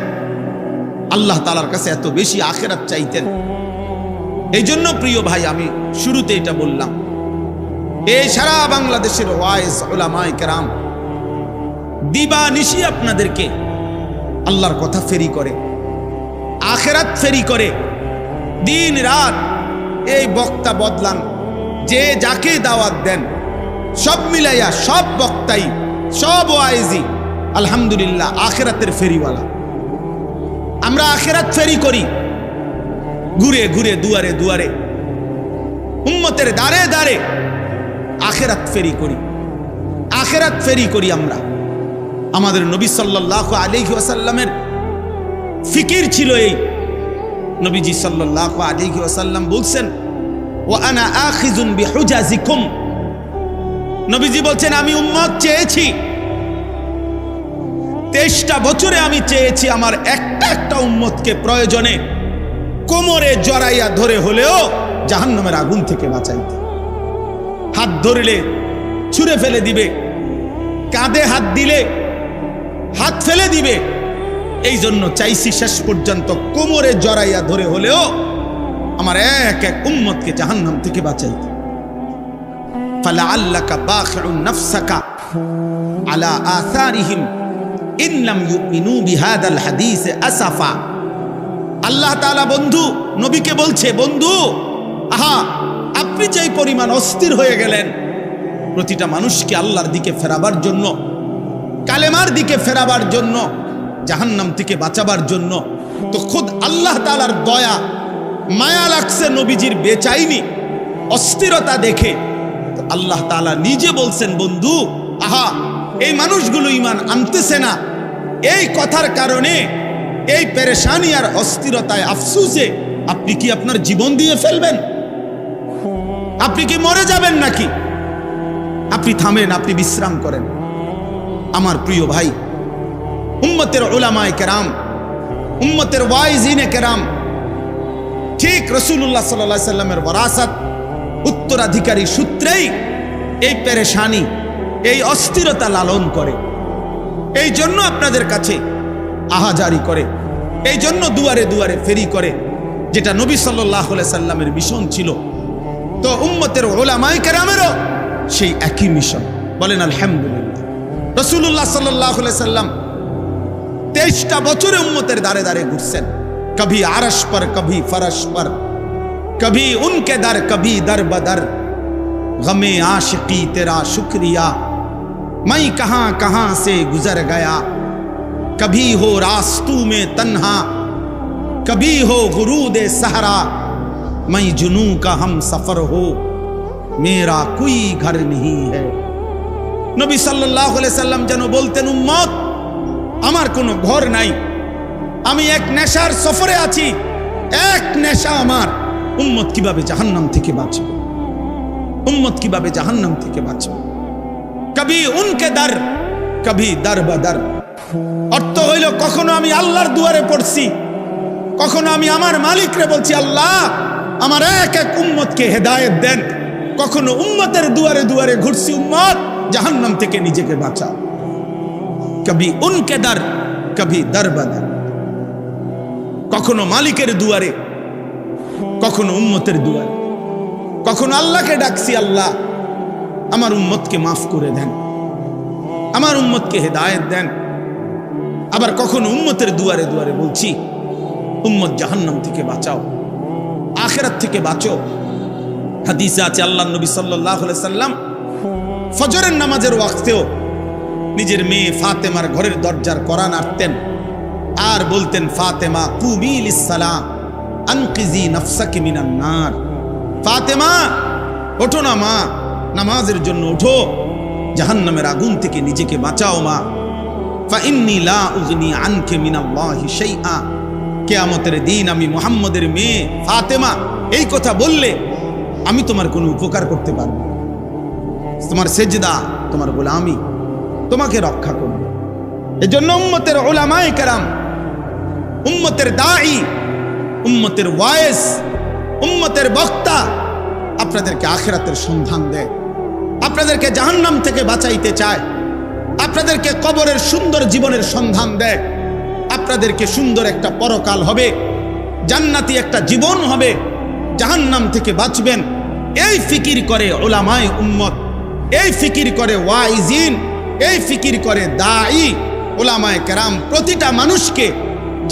আল্লাহ তাআলার কাছে এত বেশি আখিরাত চাইতেন। এই জন্য প্রিয় ভাই, আমি শুরুতে এটা বললাম, এই সারা বাংলাদেশের ওয়াইজ উলামায়ে কেরাম দিবা নিশি আপনাদেরকে আল্লাহর কথা ফেরি করে, আখিরাত ফেরি করে, দিন রাত এই বক্তা বদলান, যে যাকে দাওয়াত দেন, সব মিলাইয়া সব বক্তাই, সব ওয়াইজি আলহামদুলিল্লাহ আখিরাতের ফেরিওয়ালা। আমরা আখিরাত ফেরি করি, ঘুরে ঘুরে দুয়ারে দুয়ারে, উম্মতের দাঁড়ে দাঁড়ে আখিরাত ফেরি করি, আখিরাত ফেরি করি আমরা। আমাদের নবী সাল্লাল্লাহু আলাইহি ওয়াসাল্লামের ফিকির ছিল এই। নবীজি সাল্লাল্লাহু আলাইহি ওয়াসাল্লাম বলছেন, ওয়া আনা আখিযুন বিহুজাজিকুম, নবীজি বলছেন আমি উম্মত চেয়েছি, 23টা বছরে আমি চেয়েছি আমার একটা একটা উম্মতকে প্রয়োজনে কোমরে জড়াইয়া ধরে হলেও জাহান্নামের আগুন থেকে বাঁচাইতে। হাত ধরলে ছুঁড়ে ফেলে দিবে, কাঁধে হাত দিলে হাত ফেলে দিবে, এই জন্য চাইছি শেষ পর্যন্ত কোমরে জড়াইয়া ধরে হলেও আমার এক এক উম্মতকে জাহান্নাম থেকে বাঁচাইতে। ফালাআল্লাকা বাখিউন নাফসাকা আলা আসারিহিম ইন লাম ইউমিনু বিহাদাল হাদিস আসাফা। আল্লাহ তাআলা বন্ধু নবীকে বলছে, বন্ধু, আহা, আপনি যেই পরিমাণ অস্থির হয়ে গেলেন প্রতিটা মানুষকে আল্লাহর দিকে ফেরাবার জন্য, কালেমার দিকে ফেরাবার জন্য, জাহান্নাম থেকে বাঁচাবার জন্য, তো খুদ আল্লাহ তাআলার দয়া মায়া লাগছে নবীজির বেচাইনি অস্থিরতা দেখে। তো আল্লাহ তাআলা নিজে বলছেন, বন্ধু আহা, এই মানুষগুলো ঈমান আনতেছে না, এই কথার কারণে এই পেরেশানি আর অস্থিরতায় আফসোসে আপনি কি আপনার জীবন দিয়ে ফেলবেন? আপনি কি মরে যাবেন নাকি? আপনি থামেন, আপনি বিশ্রাম করেন। আমার প্রিয় ভাই, উম্মতের উলামায়ে কেরাম, উম্মতের ওয়াইজিনে কেরাম ঠিক রাসূলুল্লাহ সাল্লাল্লাহু আলাইহি সাল্লামের ওয়ারাসাত উত্তরাধিকারী সূত্রেই এই পেরেশানি, এই অস্থিরতা লালন করে। এই জন্য আপনাদের কাছে আহাজারি করে, এই জন্য দুয়ারে দুয়ারে ফেরি করে, যেটা নবী সাল্লাল্লাহু আলাইহি সাল্লামের মিশন ছিল। তো উম্মতের উলামায়ে কেরামেরও সেই একই মিশন। বলেন আলহামদুলিল্লাহ। রাসূলুল্লাহ সাল্লাল্লাহু আলাইহি সাল্লাম 23টা বছরে উম্মতের দাঁড়ে দাঁড়ে ঘুরছেন। কभी আরশ पर कभी फरश पर, कभी उनके दर कभी दर बदर, गमे आशिकी तेरा शुक्रिया मैं कहां कहां से गुजर गया, कभी हो रास्तों में तन्हा, कभी हो गुरूद सहरा, मैं जुनू का हम सफर हो, मेरा कोई घर नहीं है। नबी सल्लल्लाहु अलैहि वसल्लम যেন বলতেন, উম্মত আমার কোনো ঘর নাই, আমি এক নেশার সফরে আছি, এক নেশা আমার। উম্মত কিভাবে জাহান্নাম থেকে বাঁচবে? উম্মত কিভাবে জাহান্নাম থেকে বাঁচবে? কবি উনকে দার কবি দার বদর। অর্থ হইল, কখনো আমি আল্লাহর দুয়ারে পড়ছি, কখনো আমি আমার মালিকরে বলছি, আল্লাহ আমার এক এক উম্মতকে হেদায়েত দেন। কখনো উম্মতের দুয়ারে দুয়ারে ঘুরছি, উম্মত জাহান্নাম থেকে নিজেকে বাঁচাও। কবি উনকে দার কবি দার বদর। কখনো মালিকের দুয়ারে, কখনো উম্মতের দুয়ারে, কখনো আল্লাহকে ডাকছি, আল্লাহ আমার উম্মতকে মাফ করে দেন, আমার উম্মতকে হেদায়েত দেন। আবার কখনো উম্মতের দুয়ারে দুয়ারে বলছি, উম্মত জাহান্নাম থেকে বাঁচাও, আখিরাত থেকে বাঁচো। হাদিসে আছে আল্লাহর নবী সাল্লাল্লাহু আলাইহি সাল্লাম ফজরের নামাজের ওয়াক্তেও নিজের মেয়ে ফাতেমার ঘরের দরজার কড়া নাড়তেন আর বলতেন, ফাতেমা কুমি লিসসালাম আনকিজি নাফসাকি মিনান নার। ফাতেমা ওঠো না মা, নামাজের জন্য ওঠো, জাহান্নামের আগুন থেকে নিজেকে বাঁচাও মা। ফাইন্নী লা উগনি আনকে মিনাল্লাহি শাইআ। কিয়ামতের দিন আমি মুহাম্মদের মেয়ে ফাতেমা এই কথা বললে আমি তোমার কোনো উপকার করতে পারবো না। তোমার সেজদা, তোমার গোলামি তোমাকে রক্ষা করবে। এজন্য উম্মতের উলামায়ে কেরাম, উম্মতের দাঈ, উম্মতের ওয়াইজ, উম্মতের বক্তা আপনাদেরকে আখিরাতের সন্ধান দেয়, আপনাদেরকে জাহান্নাম থেকে বাঁচাইতে চায়, আপনাদেরকে কবরের সুন্দর জীবনের সন্ধান দেয়, আপনাদেরকে সুন্দর একটা পরকাল হবে, জান্নাতি একটা জীবন হবে, জাহান্নাম থেকে বাঁচবেন। এই ফিকির করে উলামায়ে উম্মত, এই ফিকির করে ওয়াইজিন, এই ফিকির করে দাঈ উলামায়ে কেরাম প্রতিটা মানুষকে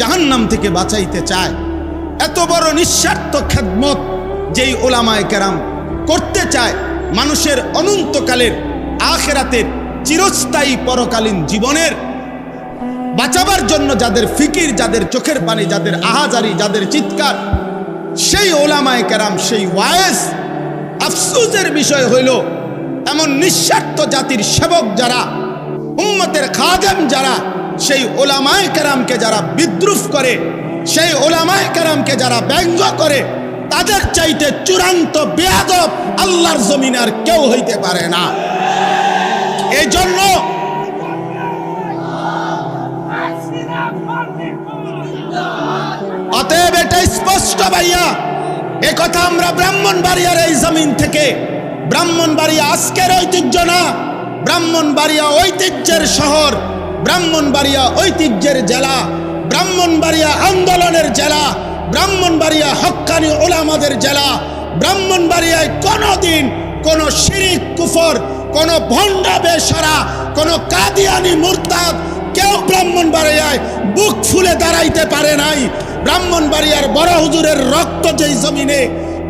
জাহান্নাম থেকে বাঁচাইতে চায়। এত বড় নিঃস্বার্থ খেদমত যেই উলামায়ে কেরাম করতে চায়, মানুষের অনন্তকালের আখিরাতের চিরস্থায়ী পরকালীন জীবনের বাঁচাবার জন্য যাদের ফিকির, যাদের চোখের পানি, যাদের আহাজারি, যাদের চিৎকার, সেই উলামায়ে কেরাম, সেই ওয়াইজ। আফসোসের বিষয় হইল, এমন নিঃস্বার্থ জাতির সেবক যারা, উম্মতের খাদেম যারা, সেই উলামায়ে কেরামকে যারা বিদ্রুপ করে, সেই উলামায়ে কেরামকে যারা ব্যঙ্গ করে, তাদের চাইতে চূড়ান্ত বেয়াদব আল্লাহর জমিনে আর কেউ হইতে পারে না। এই জন্য অতএব এটা স্পষ্ট ভাইয়া, এ কথা আমরা ব্রাহ্মণবাড়িয়ার এই জমিন থেকে, ব্রাহ্মণবাড়িয়া আজকের ঐতিহ্য না, ব্রাহ্মণবাড়িয়া ঐতিহ্যের শহর, ব্রাহ্মণবাড়িয়া ঐতিহ্যের জেলা, ব্রাহ্মণবাড়িয়া আন্দোলনের জেলা, ব্রাহ্মণবাড়িয়া হক্কানি উলামাদের জেলা। ব্রাহ্মণবাড়িয়ায় কোনোদিন কোনো শিরিক কুফর, কোনো ভণ্ডা বেশরা, কোনো কাদিয়ানি মুরতাদ কেউ ব্রাহ্মণবাড়িয়ায় বুক ফুলে দাঁড়াইতে পারে নাই। ব্রাহ্মণবাড়িয়ার বড় হুজুরের রক্ত যেই জমিনে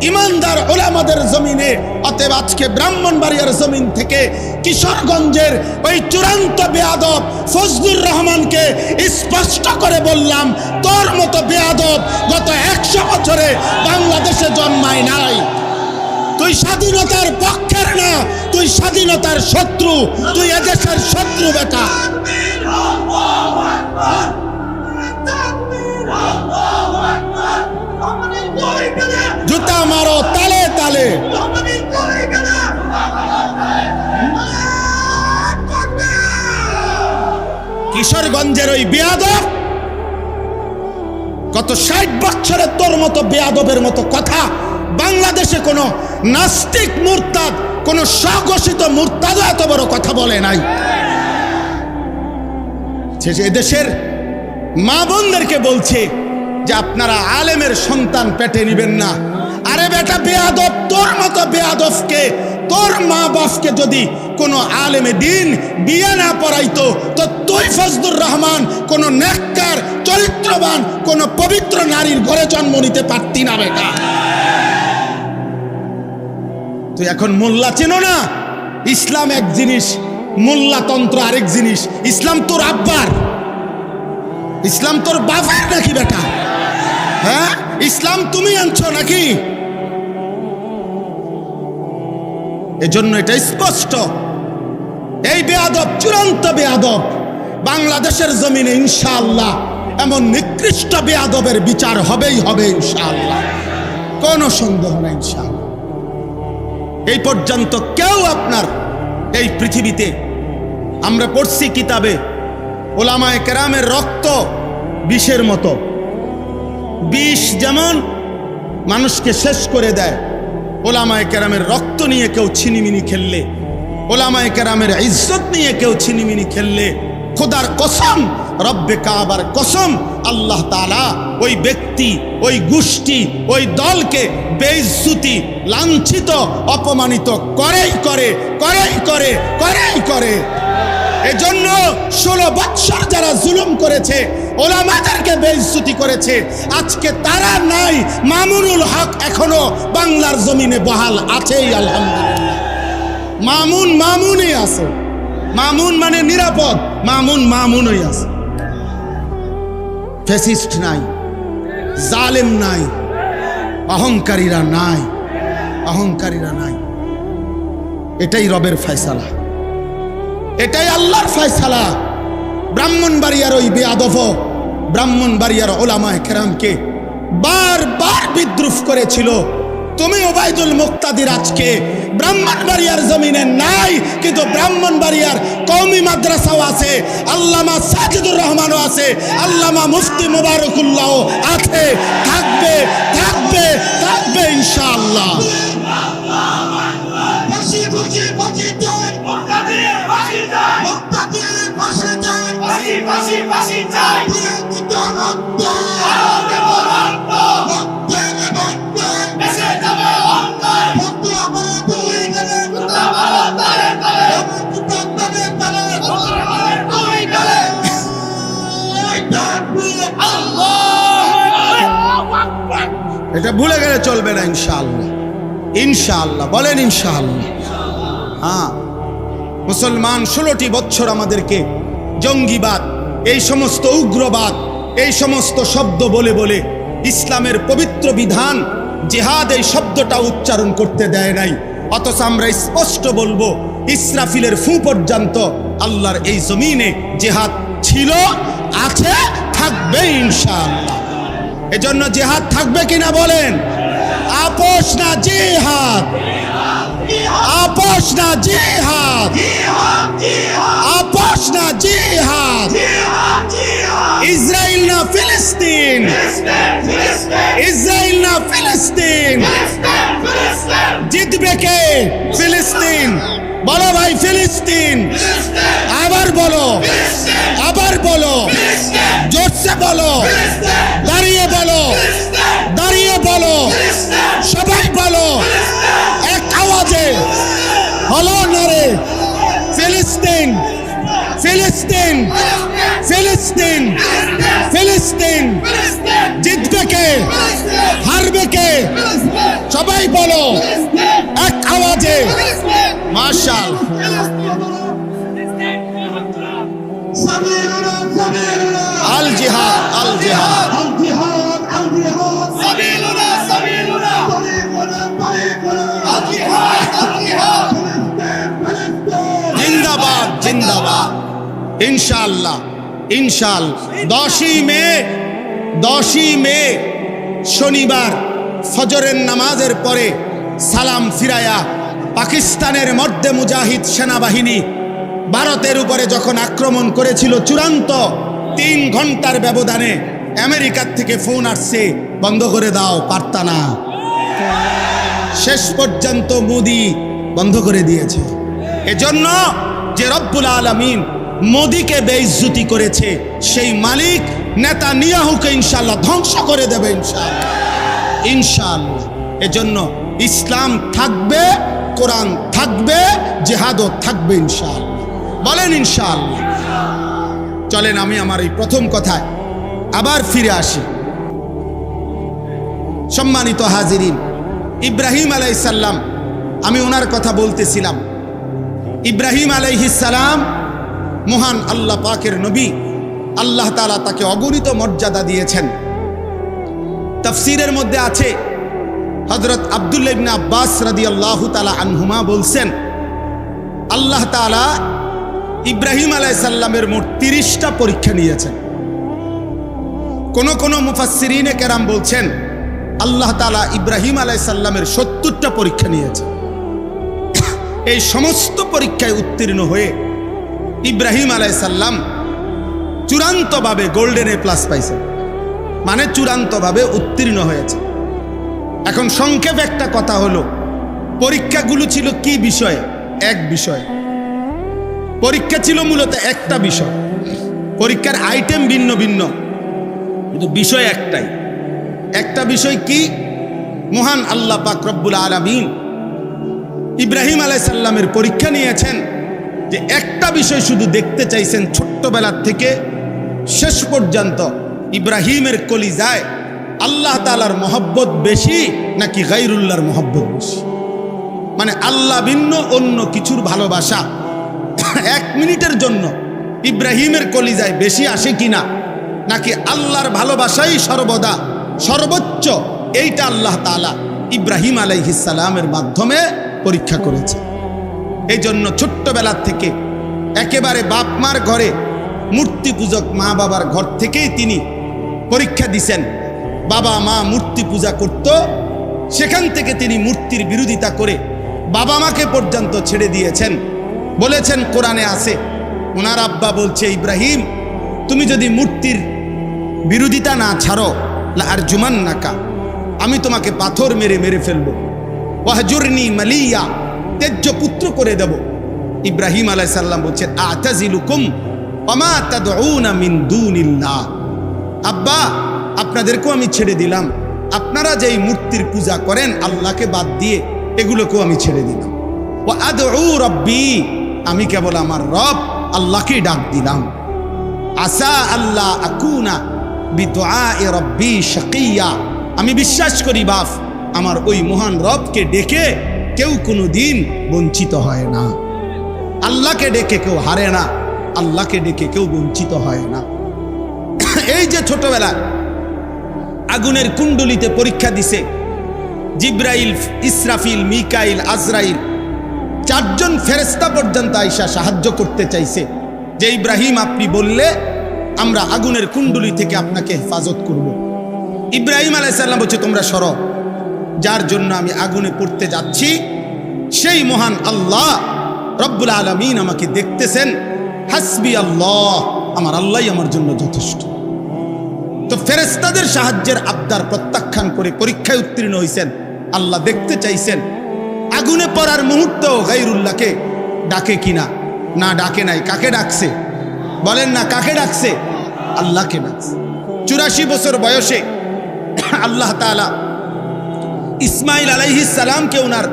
ইমানদার ওলামাদের জমিনে। অতএব আজকে ব্রাহ্মণবাড়িয়ার জমিন থেকে কিশোরগঞ্জের ওই চূড়ান্ত বেয়াদব ফজলুর রহমানকে স্পষ্ট করে বললাম, তোর মতো বেয়াদব গত 100 বছরে বাংলাদেশে জন্মায় নাই। তুই স্বাধীনতার পক্ষের না, তুই স্বাধীনতার শত্রু, তুই এদেশের শত্রু বেটা। জুতা মারো তালে তালে। কিশোরগঞ্জের ওই বেয়াদব গত 60 বছরে তোর মতো বেয়াদবের মতো কথা বাংলাদেশে কোনো নাস্তিক মুরতাদ, কোনো স্বঘোষিত মুরতাদ এত বড় কথা বলে নাই। এদেশের মা বোনদেরকে বলছে যে আপনারা আলেমের সন্তান পেটে নিবেন না। আরে বেটা বেয়াদব, তোর মতো বেয়াদবকে, তোর মা বাপকে যদি কোনো আলেমে দিন বিয়ে না পড়াইতো তো তুই ফজলুর রহমান কোনো নেককার চরিত্রবান কোনো পবিত্র নারীর ঘরে জন্ম নিতে পারতি না বেটা। তুই এখন মোল্লা চেনো না? ইসলাম এক জিনিস, মোল্লাতন্ত্র আরেক জিনিস। ইসলাম তোর আব্বার, ইসলাম তোর বাবার নাকি বেটা? হ্যাঁ, ইসলাম তুমি আনছো নাকি? এজন্য এটা স্পষ্ট, এই বেয়াদব চূড়ান্ত বেয়াদব। বাংলাদেশের জমিনে ইনশাআল্লাহ এমন নিকৃষ্ট বেয়াদবের বিচার হবেই হবে ইনশাআল্লাহ, কোনো সন্দেহ নেই ইনশাআল্লাহ। এই পর্যন্ত কেউ আপনার এই পৃথিবীতে, আমরা পড়ছি কিতাবে, ওলামায়ে কেরামের রক্ত বিষের মতো। বিষ যেমন মানুষকে শেষ করে দেয়, ওলামায়ে কেরামের রক্ত নিয়ে কেউ ছিনিমিনি খেললে, ওলামায়ে কেরামের ইজ্জত নিয়ে কেউ ছিনিমিনি খেললে, খোদার কসম, রব্বে কাবার কসম, আল্লাহ তাআলা ওই ব্যক্তি, ওই গোষ্ঠী, ওই দলকে বেইজ্জতি, লাঞ্ছিত, অপমানিত করেই করে, করেই করে, করেই করে। এজন্য 16 বৎসর যারা জুলুম করেছে, ওলামাদেরকে বেইজ্জতি করেছে, আজকে তারা নাই। মামুনুল হক এখনো বাংলার জমিনে বহাল আছেই আলহামদুলিল্লাহ। মামুনই আছে। মামুন মানে নিরাপদ, মামুনই আছে। ফ্যাসিস্ট নাই, জালেম নাই, অহংকারীরা নাই। এটাই রবের ফয়সালা, এটাই আল্লাহর ফয়সালা। ব্রাহ্মণবাড়িয়ার ওই বেয়াদব, ব্রাহ্মণবাড়িয়ার ওলামায়ে কেরামকে বারবার বিদ্রুপ করেছিল। তুমি ওবায়দুল মুক্তাদির আজকে ব্রাহ্মণবাড়িয়ার জমিনে নাই, কিন্তু ব্রাহ্মণবাড়িয়ার কওমি মাদ্রাসাও আছে, আল্লামা সাজিদুর রহমানও আছে, আল্লামা মুফতি মুবারকুল্লাহও আছে, থাকবে থাকবে থাকবে ইনশাআল্লাহ। এটা ভুলে গেলে চলবে না ইনশাআল্লাহ। ইনশাআল্লাহ বলেন ইনশাআল্লাহ। হ্যাঁ, মুসলমান 16টি বছর আমাদেরকে জঙ্গিবাদ, এই সমস্ত উগ্রবাদ, এই সমস্ত শব্দ বলে বলে ইসলামের পবিত্র বিধান জিহাদ এই শব্দটা উচ্চারণ করতে দেয় নাই। অথচ আমরা স্পষ্ট বলবো, ইসরাফিলের ফু পর্যন্ত আল্লাহর এই জমিনে জিহাদ ছিল, আছে, থাকবে ইনশাআল্লাহ। এজন্য জিহাদ থাকবে কিনা বলেন? আপোষ না জিহাদ, আপোষ না জিহাদ, আপোষ না জিহাদ। ইসরায়েল না ফিলিস্তিন, ইসরায়েল না ফিলিস্তিন। জিতবে কে? ফিলিস্তিন। বলো ভাই ফিলিস্তিন। আবার বলো, আবার বলো, জোরসে বলো, দাঁড়িয়ে বলো, দাঁড়িয়ে বলো, সবাই বলো এক আওয়াজে, হলো নারে ফিলিস্তিন, ফিলিস্তিন, ফিলিস্তিন, ফিলিস্তিন। জিতবে কে? হারবে কে? সবাই সবাই বলো এক আওয়াজে মাশাআল্লাহ। আল জিহাদ, আল জিহাদ, জিন্দাবাদ জিন্দাবাদ। ইনশাআল্লাহ ইনশাআল্লাহ 10ই মে শনিবার ফজরের নামাজের পরে সালাম ফিরায়া পাকিস্তানের মধ্যে মুজাহিদ সেনাবাহিনী ভারতের উপরে যখন আক্রমণ করেছিল চূড়ান্ত 3 ঘন্টার ব্যবধানে আমেরিকার থেকে ফোন আসছে, বন্ধ করে দাও, পারতা না। শেষ পর্যন্ত মোদি বন্ধ করে দিয়েছে। এজন্য যে রব্বুল আলামিন মোদিকে বেইজ্জতি করেছে, সেই মালিক নেতানিয়াহুকে ইনশাআল্লাহ ধ্বংস করে দেবে ইনশাআল্লাহ ইনশাআল্লাহ। এজন্য ইসলাম থাকবে, কোরআন থাকবে, জিহাদও থাকবে ইনশাআল্লাহ। বলেন ইনশাআল্লাহ। চলেন আমি আমার এই প্রথম কথায় আবার ফিরে আসি। সম্মানিত হাজিরিন, ইব্রাহিম আলাইহিস সালাম, আমি ওনার কথা বলতেছিলাম। ইব্রাহিম আলাইহিস সালাম মহান আল্লাহ পাকের নবী। আল্লাহ তাআলা তাকে অগণিত মর্যাদা দিয়েছেন। তাফসীরের মধ্যে আছে, হযরত আব্দুল্লাহ ইবনে আব্বাস রাদিয়াল্লাহু তাআলা আনহুমা বলছেন, আল্লাহ তাআলা ইব্রাহিম আলাইহিস সালামের মোট 30টা পরীক্ষা নিয়েছেন। কোন মুফাসসিরিনে কেরাম বলছেন আল্লাহ তাআলা ইব্রাহিম আলাইহিস সালামের 70টা পরীক্ষা নিয়েছেন। এই সমস্ত পরীক্ষায় উত্তীর্ণ হয়ে ইব্রাহিম আলাইহিস সালাম চূড়ান্তভাবে গোল্ডেন এ প্লাস পাইছেন, মানে চূড়ান্তভাবে উত্তীর্ণ হয়েছে। এখন সংক্ষেপে একটা কথা হলো, পরীক্ষাগুলো ছিল কি বিষয়ে? এক বিষয়ে পরীক্ষা ছিল, মূলত একটা বিষয়। পরীক্ষার আইটেম ভিন্ন ভিন্ন, কিন্তু বিষয় একটাই। একটা বিষয় কি? মহান আল্লাহ পাক রব্বুল আলামিন ইব্রাহিম আলাইহিস সালামের পরীক্ষা নিয়েছেন যে একটা বিষয় শুধু দেখতে চাইছেন, ছোট্টবেলার থেকে শেষ পর্যন্ত ইব্রাহিমের কলিজায় আল্লাহ তাআলার মহব্বত বেশি নাকি গায়রুল্লাহর মহব্বত বেশি? মানে আল্লাহ ভিন্ন অন্য কিছুর ভালোবাসা 1 মিনিটের জন্য ইব্রাহিমের কলিজায় বেশি আসে কিনা, নাকি আল্লাহর ভালোবাসাই সর্বদা সর্বোচ্চ? এইটা আল্লাহ তাআলা ইব্রাহিম আলাইহিস সালামের মাধ্যমে পরীক্ষা করেছে। এই জন্য ছোট্টবেলার থেকে একেবারে বাপ মার ঘরে, মূর্তি পূজক মা বাবার ঘর থেকেই তিনি পরীক্ষা দিছেন। বাবা মা মূর্তি পূজা করত, সেখান থেকে তিনি মূর্তির বিরোধিতা করে বাবা মাকে পর্যন্ত ছেড়ে দিয়েছেন। বলেছেন, কোরআনে আছে, ওনার আব্বা বলছে, ইব্রাহিম তুমি যদি মূর্তির বিরোধিতা না ছাড়ো, লা আরজুমান্নাকা, আমি তোমাকে পাথর মেরে মেরে ফেলবো। ওয়াহজুরনি মালিয়া, তেজ্য পুত্র করে দেব। ইব্রাহিম আলাইহিস সালাম বলছেন, আতাজিলুকুম ওমা তাদউনা মিন দুনিল্লাহ, আব্বা আপনাদেরকেও আমি ছেড়ে দিলাম, আপনারা যেই মূর্তির পূজা করেন আল্লাহকে বাদ দিয়ে, এগুলোকেও আমি ছেড়ে দিলাম। ওয়া আদউ রাব্বি, আমি কেবল আমার রব আল্লাহকে ডাক দিলাম। আসা আল্লাহ আকুনা বিদুআই রাব্বি শাকিয়া, আমি বিশ্বাস করি বাপ, আমার ওই মহান রবকে ডেকে কেউ কোনোদিন বঞ্চিত হয় না। আল্লাহকে ডেকে কেউ হারে না, আল্লাহকে ডেকে কেউ বঞ্চিত হয় না। এই যে ছোটবেলা আগুনের কুণ্ডলিতে পরীক্ষা দিছে, জিব্রাইল, ইসরাফিল, মিকাইল, আজরাইল 4 জন ফেরেশতা পর্যন্ত আইসা সাহায্য করতে চাইছে যে ইব্রাহিম আপনি বললে আমরা আগুনের কুণ্ডলি থেকে আপনাকে হেফাজত করব। ইব্রাহিম আলাইহিস সালাম বলছে, তোমরা সরো, যার জন্য আমি আগুনে পড়তে যাচ্ছি সেই মহান আল্লাহ রব্বুল আলামিন আমাকে দেখতেছেন। হাসবি আল্লাহ, আমার আল্লাহই আমার জন্য যথেষ্ট। তো ফেরেশতাদের সাহায্যের আবদার প্রত্যাখ্যান করে পরীক্ষায় উত্তীর্ণ হয়েছেন। আল্লাহ দেখতে চাইছেন আগুনে পড়ার মুহূর্তেও গায়রুল্লাহকে ডাকে কিনা। না, ডাকে নাই। কাকে ডাকছে বলেন না? কাকে ডাকছে? আল্লাহকে ডাকছে। 84 বছর বয়সে আল্লাহ তাআলা ইসমাইল আলাইহিস সালামকে ওনার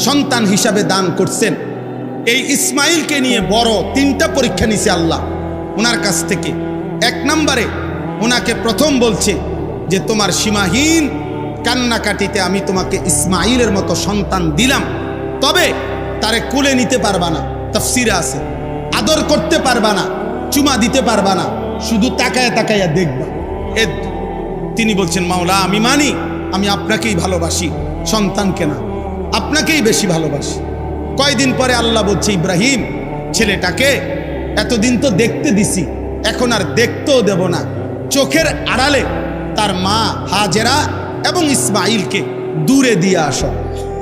সন্তান হিসাবে দান করছেন। এই ইসমাইলকে নিয়ে বড় 3টা পরীক্ষা নিছে আল্লাহ ওনার কাছ থেকে। 1 নম্বরে ওনাকে প্রথম বলছে যে তোমার সীমাহীন কান্নাকাটিতে আমি তোমাকে ইসমাইলের মতো সন্তান দিলাম, তবে তারে কোলে নিতে পারবা না, তাফসিরে আছে, আদর করতে পারবা না, চুমা দিতে পারবা না, শুধু তাকায়া তাকায়া দেখবা। তিনি বলছেন, মাওলা আমি মানি, আমি আপনাকেই ভালোবাসি, সন্তানকে না, আপনাকেই বেশি ভালোবাসি। কয়দিন পরে আল্লাহ বলছে, ইব্রাহিম ছেলেটাকে এতদিন তো দেখতে দিছি, এখন আর দেখতেও দেব না, চোখের আড়ালে তার মা হাজেরা এবং ইসমাইলকে দূরে দিয়ে আসো,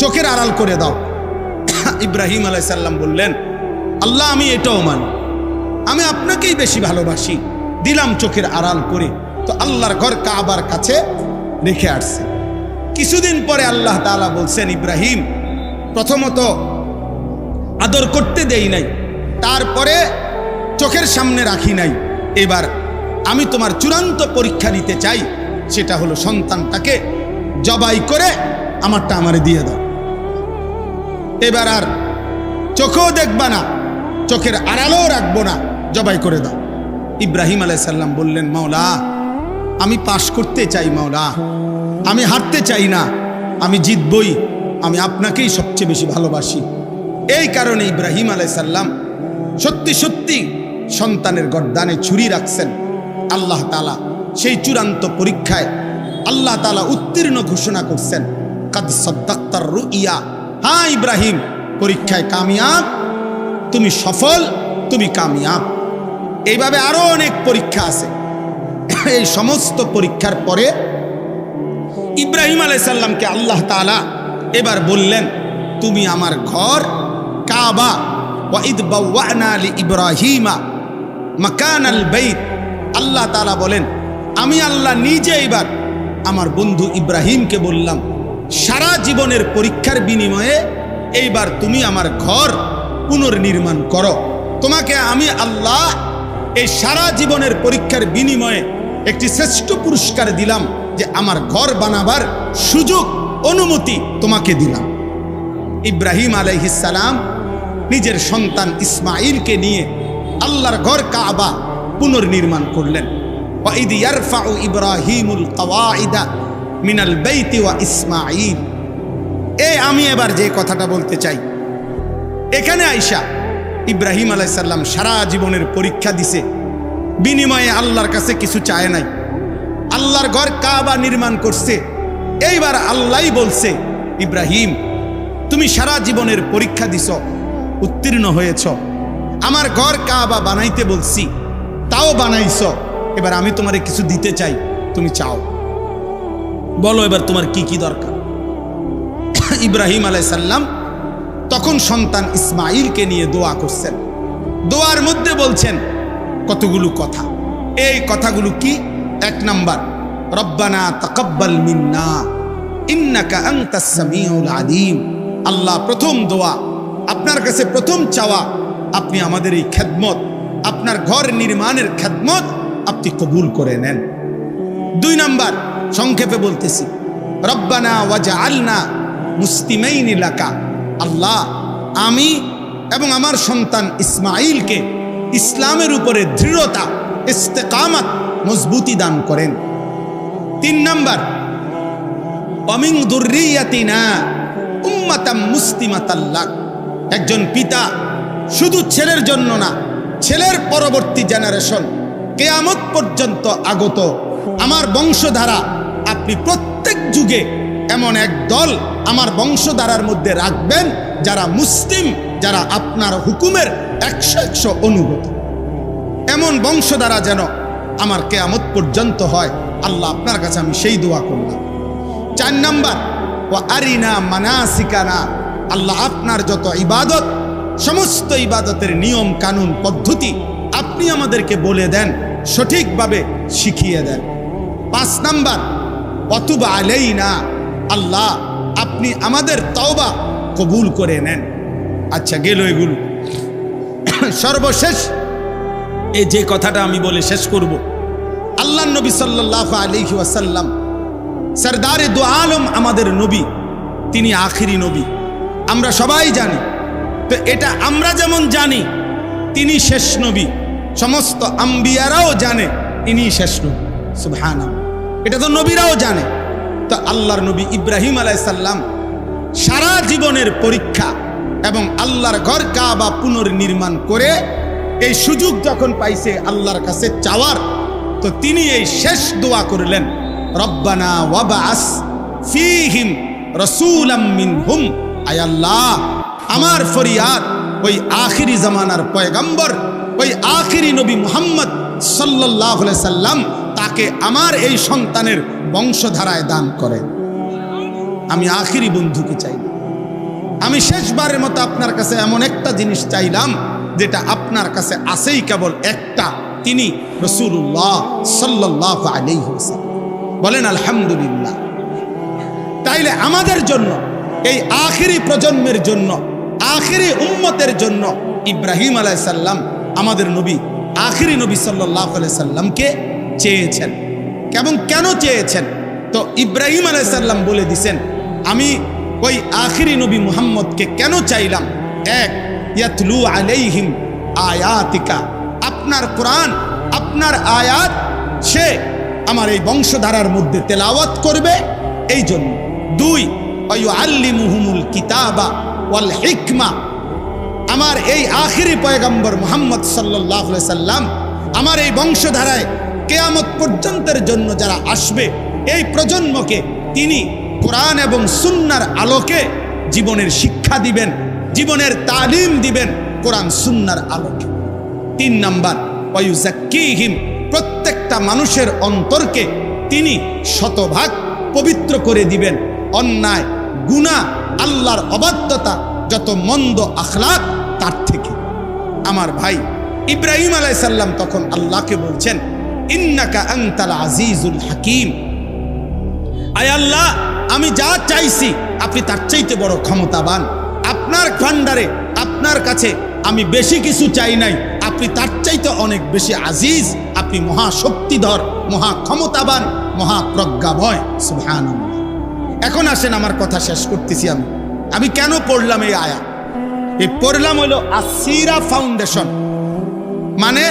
চোখের আড়াল করে দাও। ইব্রাহিম আলাইহিস সালাম বললেন, আল্লাহ আমি এটাও মানি, আমি আপনাকেই বেশি ভালোবাসি, দিলাম চোখের আড়াল করে। তো আল্লাহর ঘর কাবার কাছে রেখে আসছে। কিছুদিন পরে আল্লাহ তাআলা বলছেন, ইব্রাহিম প্রথমত আদর করতে দেই নাই, তারপরে চোখের সামনে রাখি নাই, এবার আমি তোমার চূড়ান্ত পরীক্ষা নিতে চাই, সেটা হলো সন্তানটাকে জবাই করে আমারটা আমারে দিয়ে দাও। এবার আর চোখেও দেখবা না, চোখের আড়ালেও রাখবো না, জবাই করে দাও। ইব্রাহিম আলাইহিস সালাম বললেন, মাওলা আমি পাশ করতে চাই, মাওলা আমি হারতে চাই না, আমি জিতবই, আমি আপনাকেই সবচেয়ে বেশি ভালোবাসি। এই কারণে ইব্রাহিম আলাইহিস সালাম সত্যি সত্যি সন্তানের গর্দানে ছুরি রাখছেন। আল্লাহ তাআলা সেই চূড়ান্ত পরীক্ষায় আল্লাহ তাআলা উত্তীর্ণ ঘোষণা করছেন, কাদ সাদ্দাক্তার রুইয়া, হ্যাঁ ইব্রাহিম পরীক্ষায় কামিয়াব, তুমি সফল, তুমি কামিয়াব। এইভাবে আরো অনেক পরীক্ষা আছে। এই সমস্ত পরীক্ষার পরে ইব্রাহিম আলাইহিস সালামকে আল্লাহ তাআলা এবার বললেন, তুমি আমার ঘর কাবা, ওয়া ইদ বাওয়ানা লি ইব্রাহিমা মাকানাল বাইত, আল্লাহ তাআলা বলেন, আমি আল্লাহ নিজে এবার আমার বন্ধু ইব্রাহিমকে বললাম, সারা জীবনের পরীক্ষার বিনিময়ে এইবার তুমি আমার ঘর পুনর্নির্মাণ করো। তোমাকে আমি আল্লাহ এই সারা জীবনের পরীক্ষার বিনিময়ে একটি শ্রেষ্ঠ পুরস্কার দিলাম, যে আমার ঘর বানাবার সুযোগ অনুমতি তোমাকে দিলাম। ইব্রাহিম আলাইহিস সালাম নিজের সন্তান ইসমাইলকে নিয়ে আল্লাহর ঘর কাবা পুনর্নির্মাণ করলেন। ওয়া ইদ ইয়ারফাউ ইব্রাহিমুল কওয়াইদা মিনাল বাইতি ওয়া ইসমাইল। আমি এবার যে কথাটা বলতে চাই, এখানে আইসা ইব্রাহিম আলাইহিস সালাম সারা জীবনের পরীক্ষা দিছে, বিনিময়ে আল্লাহর কাছে কিছু চায় নাই, আল্লাহর ঘর কাবা নির্মাণ করছে। এইবার আল্লাহই বলছে, ইব্রাহিম তুমি সারা জীবনের পরীক্ষা দিছ, উত্তীর্ণ হয়েছ, আমার ঘর কাবা বানাইতে বলছি, তাও বানাইছ, এবার আমি তোমারে কিছু দিতে চাই, তুমি চাও, বলো এবার তোমার কি কি দরকার। ইব্রাহিম আলাইহিস সালাম তখন সন্তান ইসমাইলকে নিয়ে দোয়া করছেন। দোয়ার মধ্যে বলছেন কতগুলো কথা। এই কথাগুলো কি? এক নাম্বার, রব্বানা তাকাব্বাল মিন্না ইন্নাকা আনতাস সামিউল আলিম। আল্লাহ প্রথম দোয়া, আপনার কাছে প্রথম চাওয়া, আপনি আমাদের এই খেদমত, আপনার ঘর নির্মাণের খেদমত আপনি কবুল করে নেন। দুই নাম্বার, সংক্ষেপে বলতেছি, রব্বানা ওয়াজআলনা মুসলিমাইনি লাকা। আল্লাহ আমি এবং আমার সন্তান ইসমাইলকে ইসলামের উপরে দৃঢ়তা, ইস্তেকামত, মজবুতি দান করেন। তিন নাম্বার, ওয়ামিন যুররিয়াতিনা উম্মাতাম মুসলিমাতাল লাক। একজন পিতা শুধু ছেলের জন্য না, ছেলের পরবর্তী জেনারেশন কিয়ামত পর্যন্ত আগত আমার বংশধারা, আপনি প্রত্যেক যুগে এমন এক দল আমার বংশধারার মধ্যে রাখবেন যারা মুসলিম, যারা আপনার হুকুমের 100 অনুগত। এমন বংশধারা যেন আমার কিয়ামত পর্যন্ত হয়, আল্লাহ আপনার কাছে আমি সেই দোয়া করলাম। চার নাম্বার, ওয়া আরিনা মানাসিকানা। আল্লাহ আপনার যত ইবাদত, সমস্ত ইবাদতের নিয়ম কানুন পদ্ধতি আপনি আমাদেরকে বলে দেন, সঠিকভাবে শিখিয়ে দেন। পাঁচ নাম্বার, ওয়াতুব আলাইনা। আল্লাহ আপনি আমাদের তওবা কবুল করে নেন। আচ্ছা গেল এগুলো। সর্বশেষ এই যে কথাটা আমি বলে শেষ করব, আল্লাহ নবী সাল্লাল্লাহু আলাইহি ওয়াসাল্লাম সরদারে দু আলম, আমাদের নবী, তিনি আখিরি নবী, আমরা সবাই জানি। তো এটা আমরা যেমন জানি তিনি শেষ নবী, সমস্ত আম্বিয়ারাও জানে ইনি শেষ নবী। সুবহানাল্লাহ, এটা তো নবীরাও জানে। তো আল্লাহর নবী ইব্রাহিম আলাইহিস সালাম সারা জীবনের পরীক্ষা এবং আল্লাহর ঘর কাবা পুনর্নির্মাণ করে এই সুযোগ যখন পাইছে আল্লাহর কাছে চাওয়ার, তো তিনি এই শেষ দোয়া করলেন, রব্বানা ওয়াবাস ফীহিম রাসূলাম মিনহুম। আয় আল্লাহ, আমার ফরিয়াদ ওই আখিরি জামানার পয়গম্বর, ওই আখিরি নবী মুহাম্মদ সাল্লাল্লাহু আলাইহি সাল্লাম, তাকে আমার এই সন্তানের বংশধারায় দান করে। আমি আখিরি বন্ধুকে চাই, আমি শেষবারের মতো আপনার কাছে এমন একটা জিনিস চাইলাম যেটা আপনার কাছে আছেই কেবল একটা, তিনি রাসূলুল্লাহ সাল্লাল্লাহু আলাইহি ওয়াসাল্লাম। বলেন আলহামদুলিল্লাহ। তাইলে আমাদের জন্য, এই আখিরি প্রজন্মের জন্য, আখিরি উম্মতের জন্য ইব্রাহিম আলাইহিস সালাম আমাদের নবী, আখিরি নবী সাল্লাল্লাহু আলাইহি সাল্লামকে চেয়েছেন। এবং কেন চেয়েছেন? তো ইব্রাহিম আলাইহিস সালাম বলে দিয়েছেন, আমি ওই আখিরি নবী মুহাম্মদকে কেন চাইলাম? এক, ইয়াতলু আলাইহিম আয়াতিকা, আপনার কোরআন, আপনার আয়াত সে আমার এই বংশধারার মধ্যে তেলাওয়াত করবে, এই জন্য। দুই, ওয়ায়ুআল্লিমুহুমুল কিতাবা ওয়াল হিকমা, আমার এই আখিরি পয়গম্বর মুহাম্মদ সাল্লাল্লাহু আলাইহি সাল্লাম আমার এই বংশধারায় কিয়ামত পর্যন্তের জন্য যারা আসবে, এই প্রজন্মকে তিনি কোরআন এবং সুন্নাহর আলোকে জীবনের শিক্ষা দিবেন, জীবনের তালিম দিবেন কোরআন সুন্নাহর আলোকে। তিন নাম্বার, ওয়ায়ুযাক্কিহিম, প্রত্যেকটা মানুষের অন্তরকে তিনি শতভাগ পবিত্র করে দিবেন অন্যায়, গুনাহ, আল্লাহর অবাধ্যতা, যত মন্দ আখলাক তার থেকে। আমার ভাই ইব্রাহিম আলাইহিস সালাম তখন আল্লাহকে বলছেন, ইন্নাকা আনতাল আজিজুল হাকিম, আয় আল্লাহ, আমি যা চাইছি আপনি তার চাইতে বড় ক্ষমতাবান। আপনার ভান্ডারে, আপনার কাছে আমি বেশি কিছু চাই নাই, আপনি তার চাইতে অনেক বেশি আজিজ, আপনি মহাশক্তিধর, মহা ক্ষমতাবান, মহাপ্রজ্ঞাময়। সুবহানাল্লাহ। এখন আসেন, আমার কথা শেষ করতেছি। আমি কেন পড়লাম এই আয়াত? এই পড়লাম হলো আসিরা ফাউন্ডেশন, মানে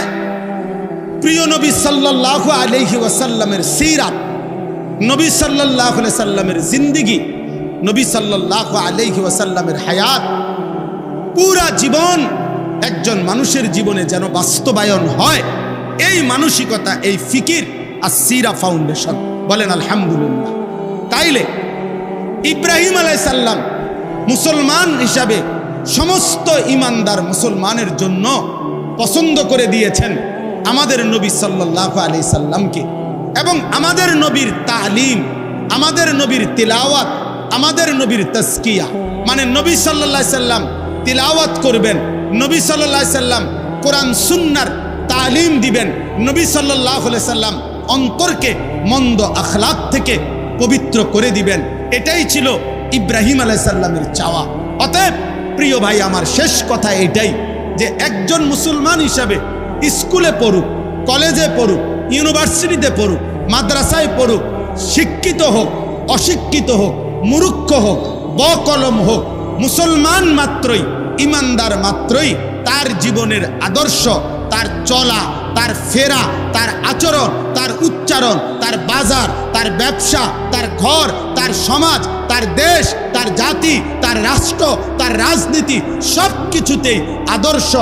প্রিয় নবী সাল্লাল্লাহু আলাইহি ওয়াসাল্লামের সিরাত, নবী সাল্লাল্লাহু আলাইহি সাল্লামের জিন্দেগি, নবী সাল্লাল্লাহু আলাইহি ওয়াসাল্লামের হায়াত, পুরা জীবন একজন মানুষের জীবনে যেন বাস্তবায়ন হয়, এই মানসিকতা, এই ফিকির আসিরা ফাউন্ডেশন। বলেন আলহামদুলিল্লাহ। তাইলে ইব্রাহিম আলাইহিস সালাম মুসলমান হিসাবে সমস্ত ইমানদার মুসলমানের জন্য পছন্দ করে দিয়েছেন আমাদের নবী সাল্লাল্লাহু আলাইহি সাল্লামকে, এবং আমাদের নবীর তালিম, আমাদের নবীর তিলাওয়াত, আমাদের নবীর তাজকিয়া, মানে নবী সাল্লাল্লাহু আলাইহি সাল্লাম তিলাওয়াত করবেন, নবী সাল্লাল্লাহু আলাইহি সাল্লাম কোরআন সুন্নাহর তালিম দিবেন, নবী সাল্লাল্লাহু আলাইহি সাল্লাম অন্তরকে মন্দ আখলাক থেকে পবিত্র করে দিবেন। এটাই ছিল ইব্রাহিম আলাইহিস সালামের চাওয়া। অতএব প্রিয় ভাই, আমার শেষ কথা এটাই যে একজন মুসলমান হিসাবে স্কুলে পড়ুক, কলেজে পড়ুক, ইউনিভার্সিটিতে পড়ুক, মাদ্রাসায় পড়ুক, শিক্ষিত হোক, অশিক্ষিত হোক, মূর্খ হোক, বকলম হোক, মুসলমান মাত্রই, ইমানদার মাত্রই তার জীবনের আদর্শ, তার চলা, তার ফেরা, তার আচরণ, তার উচ্চারণ, তার বাজার, তার ব্যবসা, তার ঘর, তার সমাজ, তার দেশ, তার জাতি, তার রাষ্ট্র, তার রাজনীতি, সব কিছুতেই আদর্শ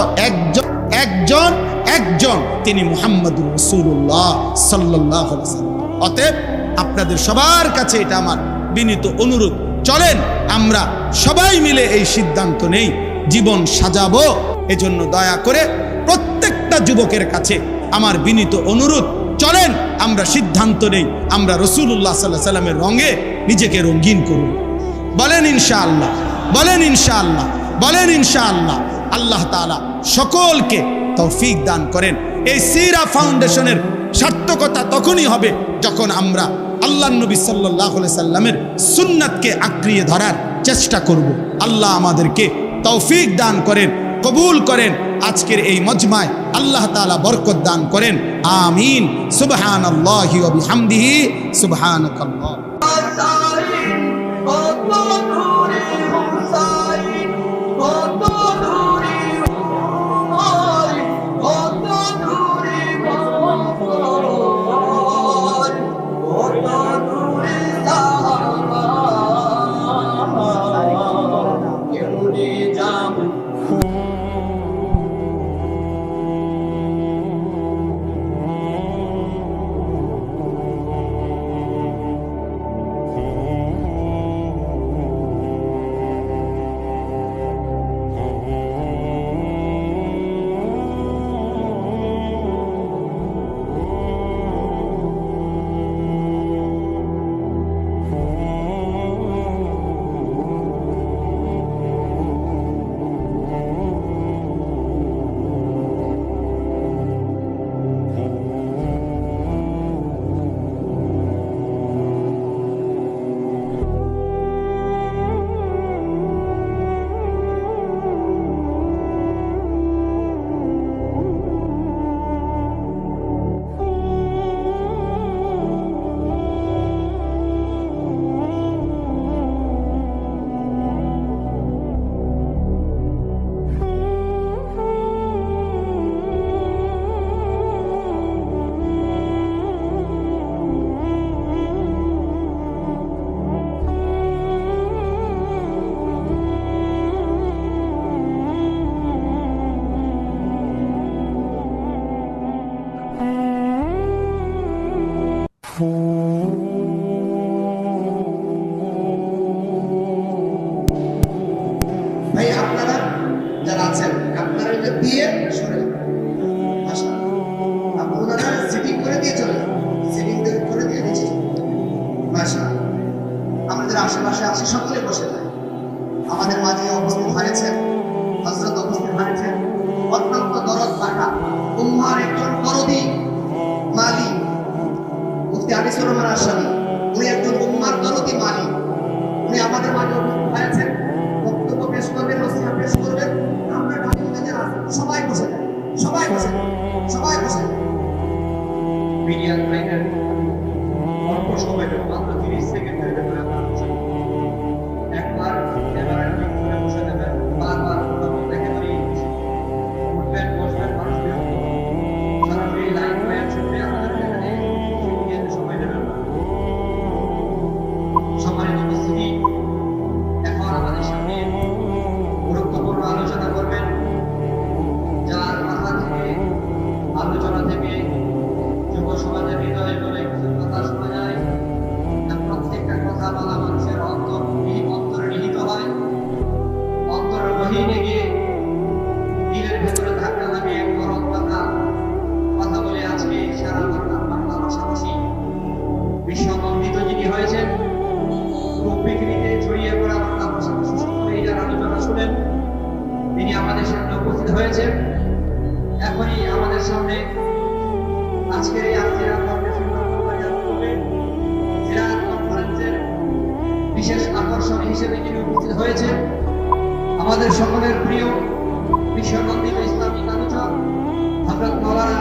একজন, তিনি মুহাম্মদুর রাসূলুল্লাহ সাল্লাল্লাহু আলাইহি ওয়াসাল্লাম। অতএব আপনাদের সবার কাছে এটা আমার বিনীত অনুরোধ, চলেন আমরা সবাই মিলে এই সিদ্ধান্ত নেই, জীবন সাজাবো। এজন্য দয়া করে প্রত্যেকটা যুবকের কাছে আমার বিনীত অনুরোধ, চলেন আমরা সিদ্ধান্ত নেই, আমরা রাসূলুল্লাহ সাল্লাল্লাহু আলাইহি ওয়াসাল্লামের রঙে নিজেকে রঙিন করুন। বলেন ইনশাআল্লাহ, বলেন ইনশাআল্লাহ, বলেন ইনশাআল্লাহ। আল্লাহ তাআলা সকলকে তৌফিক দান করেন। এই সিরা ফাউন্ডেশনের সার্থকতা তখনই হবে যখন আমরা আল্লাহর নবী সাল্লাল্লাহু আলাইহি সাল্লামের সুন্নাতকে আঁকড়িয়ে ধরার চেষ্টা করব। আল্লাহ আমাদেরকে তৌফিক দান করেন, কবুল করেন। আজকের এই মজমায় আল্লাহ তাআলা বরকত দান করেন। আমিন। সুবহানাল্লাহি ওয়া বিহামদিহি, সুবহানাকাল্লাহ। Oh ভাই আপনারা যারা আছেন আপনারা এটা দিয়ে সরে ওনারা সিটিং করে দিয়ে চলে সিটিং করে দিয়ে দিচ্ছে ভাষা আমাদের আশেপাশে আছে সকলে বসে যায় আমাদের মাঝে উপস্থিত হয়েছেন হযরত উপস্থিত হয়েছেন অত্যন্ত দরদ পাঠা উম্মার একজন দরদি মালিক মুফতি আনিসুর রহমান আশরাফি উনি একজন উম্মার দরদি মালিক উনি আমাদের মাঝে উপস্থিত হয়েছেন বক্তব্য পেশ করবেন নসিহত পেশ করবেন আমরা ঢাকা যারা সবাই বসে যাই সবাই বসে যাই সবাই বসে যাই মিডিয়া লাইনের অল্প সময় মাত্র 30 সেকেন্ডের ভেতরে একবার ক্যামেরার দিকে ঘুরে বসে যাবেন বারবার একেবারেই উঠবেন বসবেন মানুষ বিরক্ত সরাসরি লাইন বয়ান শুনবে আমাদের এখানে সময় নেবেন না সম্মানিত উপস্থিতি এখন আমাদের সামনে গুরুত্বপূর্ণ আলোচনা করবেন যার মাথা থেকে আলোচনা থেকে যুব সমাজের হৃদয়ে বলে কিছু কথা শোনা যায় প্রত্যেকটা কথা বলা মানুষের অন্তরে নিহিত হয় অন্তরের গহীনে গিয়ে দিলের ভেতরে ধাক্কা লাগিয়ে গরম কথা বলে আজকে সারা বাংলার পাশাপাশি বিশ্ববন্দিত যিনি হয়েছেন পৃথিবীতে ছড়িয়ে পড়া বাংলা ভাষাভাষী সকলে যার আলোচনা শুনেন তিনি আমাদের সামনে উপস্থিত হয়েছেন এখনই আমাদের সামনে আজকের এই সিরাত কনফারেন্সের বিশেষ আকর্ষণ হিসেবে যিনি উপস্থিত হয়েছেন আমাদের সকলের প্রিয় বিশ্ববন্দিত ইসলামিক আলোচক হযরত মাওলানা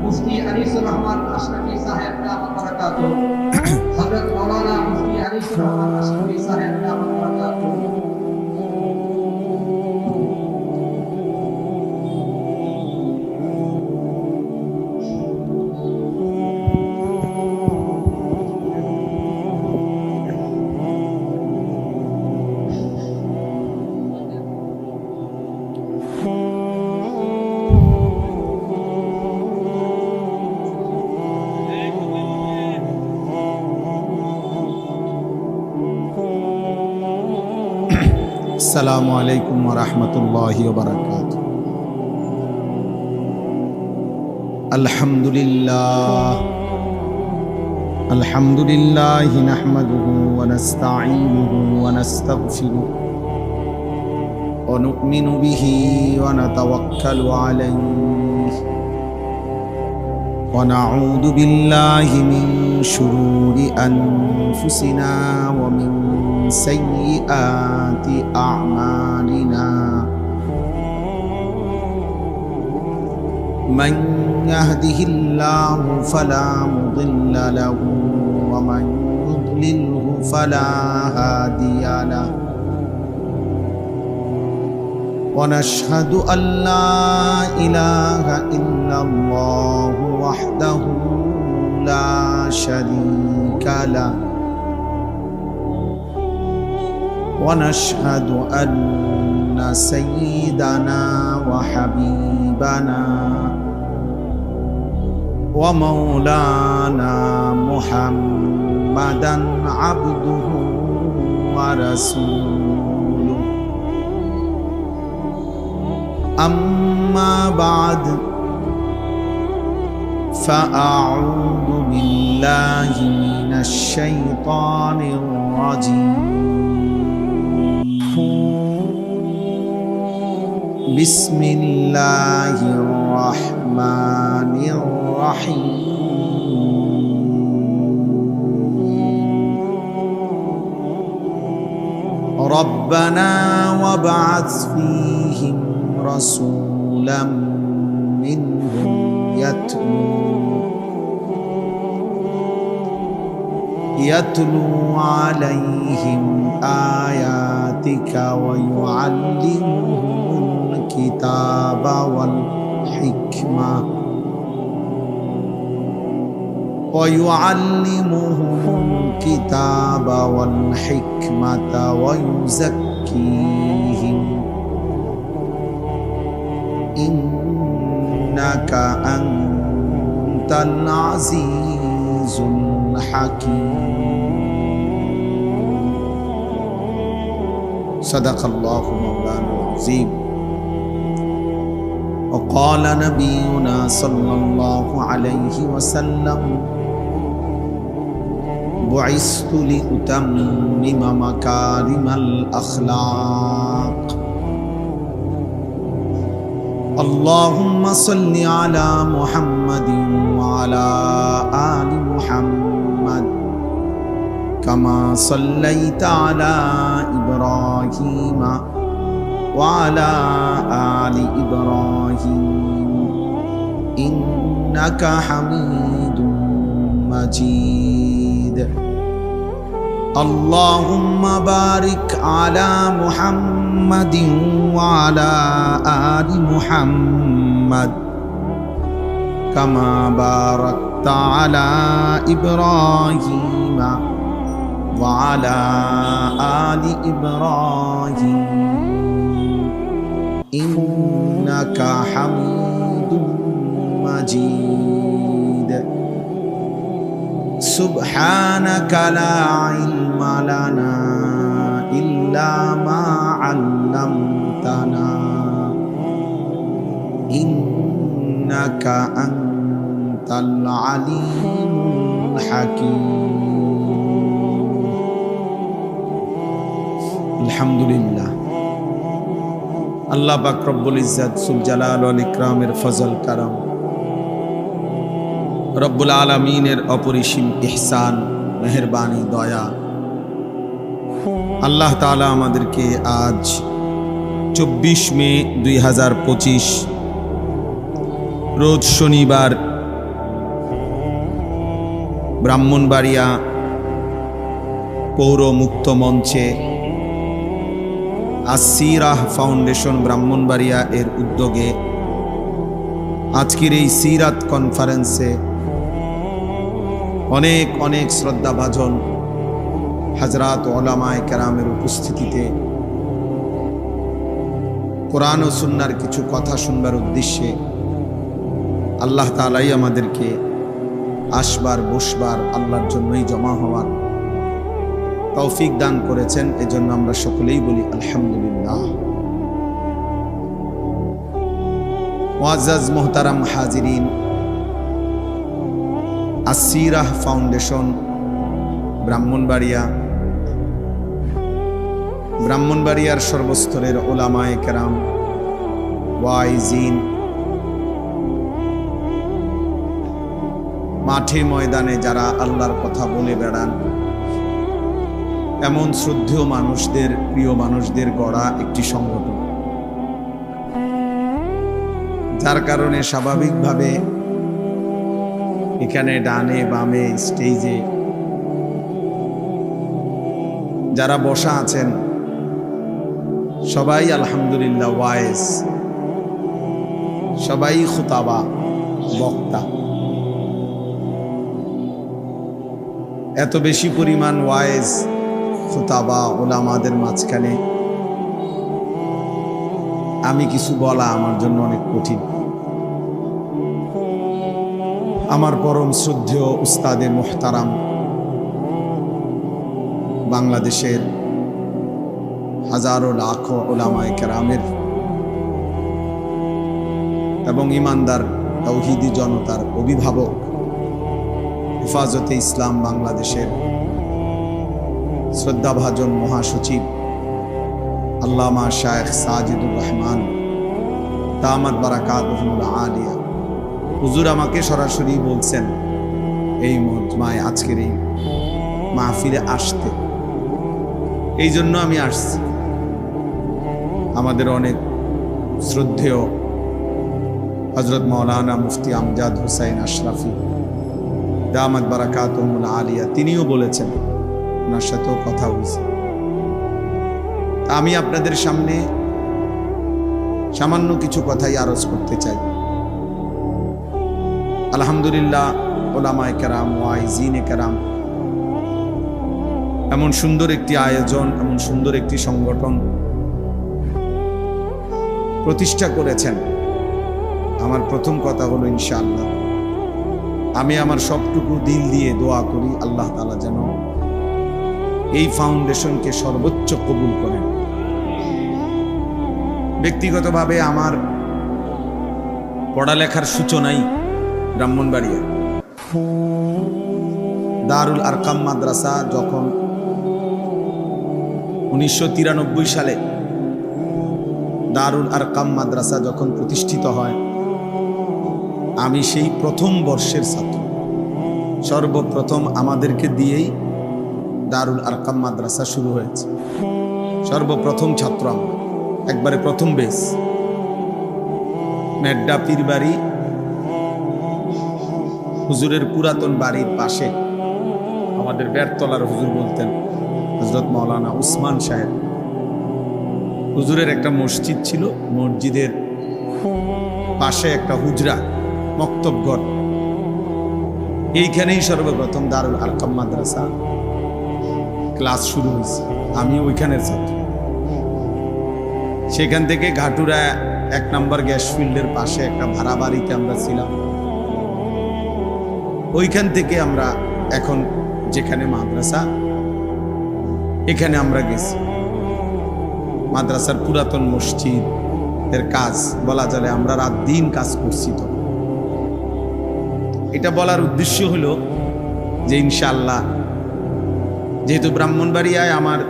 মুফতি আনিসুর রহমান আশরাফি সাহেব দামাত বারাকাতুহু হযরত মাওলানা মুফতি আনিসুর রহমান আশরাফি সাহেব দামাত বারাকাতুহু আসসালামু আলাইকুম ওয়া রাহমাতুল্লাহি ওয়া বারাকাতুহু আলহামদুলিল্লাহ নাহমাদুহু ওয়া নাস্তাঈনুহু ওয়া নাস্তাগফিরুহু ওয়া নু'মিনু বিহি ওয়া নাতাওয়াক্কালু আলাইহি ওয়া নাউযু বিল্লাহি মিন শুরুরি আনফুসিনা ওয়া মিন سيئات أعمالنا من يهده الله فلا مضل له ومن يضلله فلا هادي له ونشهد أن لا إله إلا الله وحده لا شريك له ونشهد أن سيدنا وحبيبنا ومولانا محمدا عبده ورسوله أما بعد فأعوذ بالله من الشيطان الرجيم بسم الله الرحمن الرحيم ربنا وابعث فيهم رسولا منهم يتلو عليهم آياتك ويعلمهم الكتاب والحكمة ويزكيهم إنك أنت العزيز الحكيم حكيم صدق الله مولانا العظيم وقال نبينا صلى الله عليه وسلم بعثت لأتمم مكارم الأخلاق اللهم صل على محمد وعلى آل محمد كما صليت على إبراهيم وعلى آل إبراهيم إنك حميد مجيد اللهم بارك على محمد وعلى آل محمد كما باركت على إبراهيم وعلى آل إبراهيم إنك حميد مجيد سبحانك لا علم لنا إلا ما علمتنا إنك أنت العليم الحكيم الحمد لله আল্লাহ পাক রব্বুল ইজ্জত সুল জালাল ওয়াল ইকরামের ফজল করম রব্বুল আলামিনের অপরিসীম ইহসান মেহেরবানি দয়া আল্লাহ তাআলা আমাদেরকে আজ 24 মে 2025 রোজ শনিবার ব্রাহ্মণবাড়িয়া পৌর মুক্ত মঞ্চে আসিরাহ ফাউন্ডেশন ব্রাহ্মণবাড়িয়া এর উদ্যোগে আজকের এই সিরাত কনফারেন্সে অনেক অনেক শ্রদ্ধাভাজন হযরত উলামায়ে কেরামের উপস্থিতিতে কোরআন ও সুন্নাহর কিছু কথা শুনবার উদ্দেশ্যে আল্লাহ তাআলাই আমাদেরকে আসবার বসবার আল্লাহর জন্যই জমা হওয়ার তৌফিক দান করেছেন এজন্য আমরা সকলেই বলি আলহামদুলিল্লাহ মুআজ্জাজ মুহতারাম হাজিরিন আসিরাহ ফাউন্ডেশন ব্রাহ্মণবাড়িয়ার সর্বস্তরের উলামায়ে কেরাম ওয়াইজিন মাঠে ময়দানে যারা আল্লাহর কথা বলে বেড়ান এমন শ্রদ্ধেয় মানুষদের প্রিয় মানুষদের গড়া একটি সংগঠন যার কারণে স্বাভাবিকভাবে এখানে ডানে বামে স্টেজে যারা বসা আছেন সবাই আলহামদুলিল্লাহ ওয়াইজ, সবাই খুতাবা বক্তা। এত বেশি পরিমাণ ওয়াইজ খুতাবা ওলামাদের মাঝখানে আমি কিছু বলা আমার জন্য অনেক কঠিন। আমার পরম শ্রদ্ধেয় উস্তাদে মুহতারাম বাংলাদেশের হাজারো লাখো উলামায়ে কেরামের এবং ইমানদার তাওহীদি জনতার অভিভাবক, হেফাজতে ইসলাম বাংলাদেশের শ্রদ্ধাভাজন মহাসচিব আল্লামা শায়েখ সাজিদুর রহমান দামাত বারাকাতুহুল আলিয়া হুজুর আমাকে সরাসরি বলছেন এই মজমায় আজকের এই মাহফিলে আসতে, এই জন্য আমি আসছি। আমাদের অনেক শ্রদ্ধেয় হযরত মাওলানা মুফতি আমজাদ হুসাইন আশরাফি দামাত বারাকাতুহুল আলিয়া তিনিও বলেছেন, ওনার সাথেও কথা হয়েছে। আমি আপনাদের সামনে সামান্য কিছু কথাই আরজ করতে চাই। আলহামদুলিল্লাহ, উলামায়ে কেরাম ওয়াইজিনে কেরাম এমন সুন্দর একটি আয়োজন, এমন সুন্দর একটি সংগঠন প্রতিষ্ঠা করেছেন। আমার প্রথম কথা হলো ইনশাআল্লাহ আমি আমার সবটুকু দিল দিয়ে দোয়া করি আল্লাহ তাআলা যেন এই ফাউন্ডেশনকে সর্বোচ্চ কবুল করেন। ব্যক্তিগতভাবে আমার পড়ালেখার সূচনাই ব্রাহ্মণবাড়িয়া দারুল আরকাম মাদ্রাসা যখন 1993 সালে দারুল আরকাম মাদ্রাসা যখন প্রতিষ্ঠিত হয়, আমি সেই প্রথম বর্ষের ছাত্র। সর্বপ্রথম আমাদেরকে দিয়েই দারুল আরকাম মাদ্রাসা শুরু হয়েছে। সর্বপ্রথম ছাত্র আমরা, একবারে প্রথম বেস। মেড্ডা পীর বাড়ি হুজুরের পুরাতন বাড়ির পাশে আমাদের বেরতলার হুজুর বলতেন হযরত মাওলানা উসমান সাহেব। হুজুরের একটা মসজিদ ছিল, মসজিদের পাশে একটা হুজরা মক্তবঘর, এইখানেই সর্বপ্রথম দারুল আরকাম মাদ্রাসা ক্লাস শুরু হয়েছে। আমি ওইখানের ছাত্র। সেখান থেকে ঘাটুরা 1 নম্বর গ্যাস ফিল্ডের পাশে একটা ভাড়া বাড়িতে আমরা ছিলাম। ওইখান থেকে আমরা এখন যেখানে মাদ্রাসা, এখানে আমরা গেছি। মাদ্রাসার পুরাতন মসজিদ এর কাজ বলা যায় আমরা রাত দিন কাজ করছি। তো এটা বলার উদ্দেশ্য হলো যে ইনশাআল্লাহ যেহেতু ব্রাহ্মণবাড়িয়ায় আমার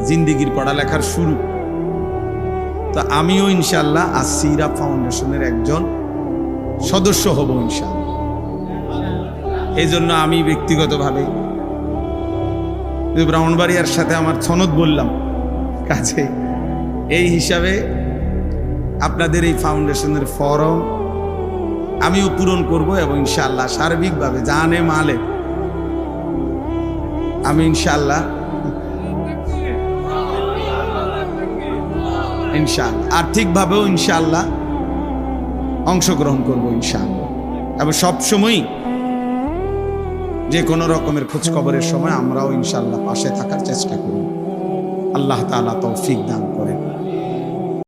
জিন্দেগির পড়ালেখার শুরু, তো আমিও ইনশাআল্লাহ আসিরা ফাউন্ডেশনের একজন সদস্য হব ইনশাআল্লাহ। এই জন্য আমি ব্যক্তিগতভাবে ব্রাহ্মণবাড়িয়ার সাথে আমার সনদ বললাম কাছে, এই হিসাবে আপনাদের এই ফাউন্ডেশনের ফরম আমিও পূরণ করব এবং ইনশাআল্লাহ সার্বিকভাবে জানে মালে আমি ইনশাআল্লাহ আর্থিকভাবেও ইনশাআল্লাহ অংশগ্রহণ করব ইনশাআল্লাহ। এবং সবসময়ই যে কোনো রকমের খোঁজখবরের সময় আমরাও ইনশাআল্লাহ পাশে থাকার চেষ্টা করব। আল্লাহ তাআলা তৌফিক দান করেন।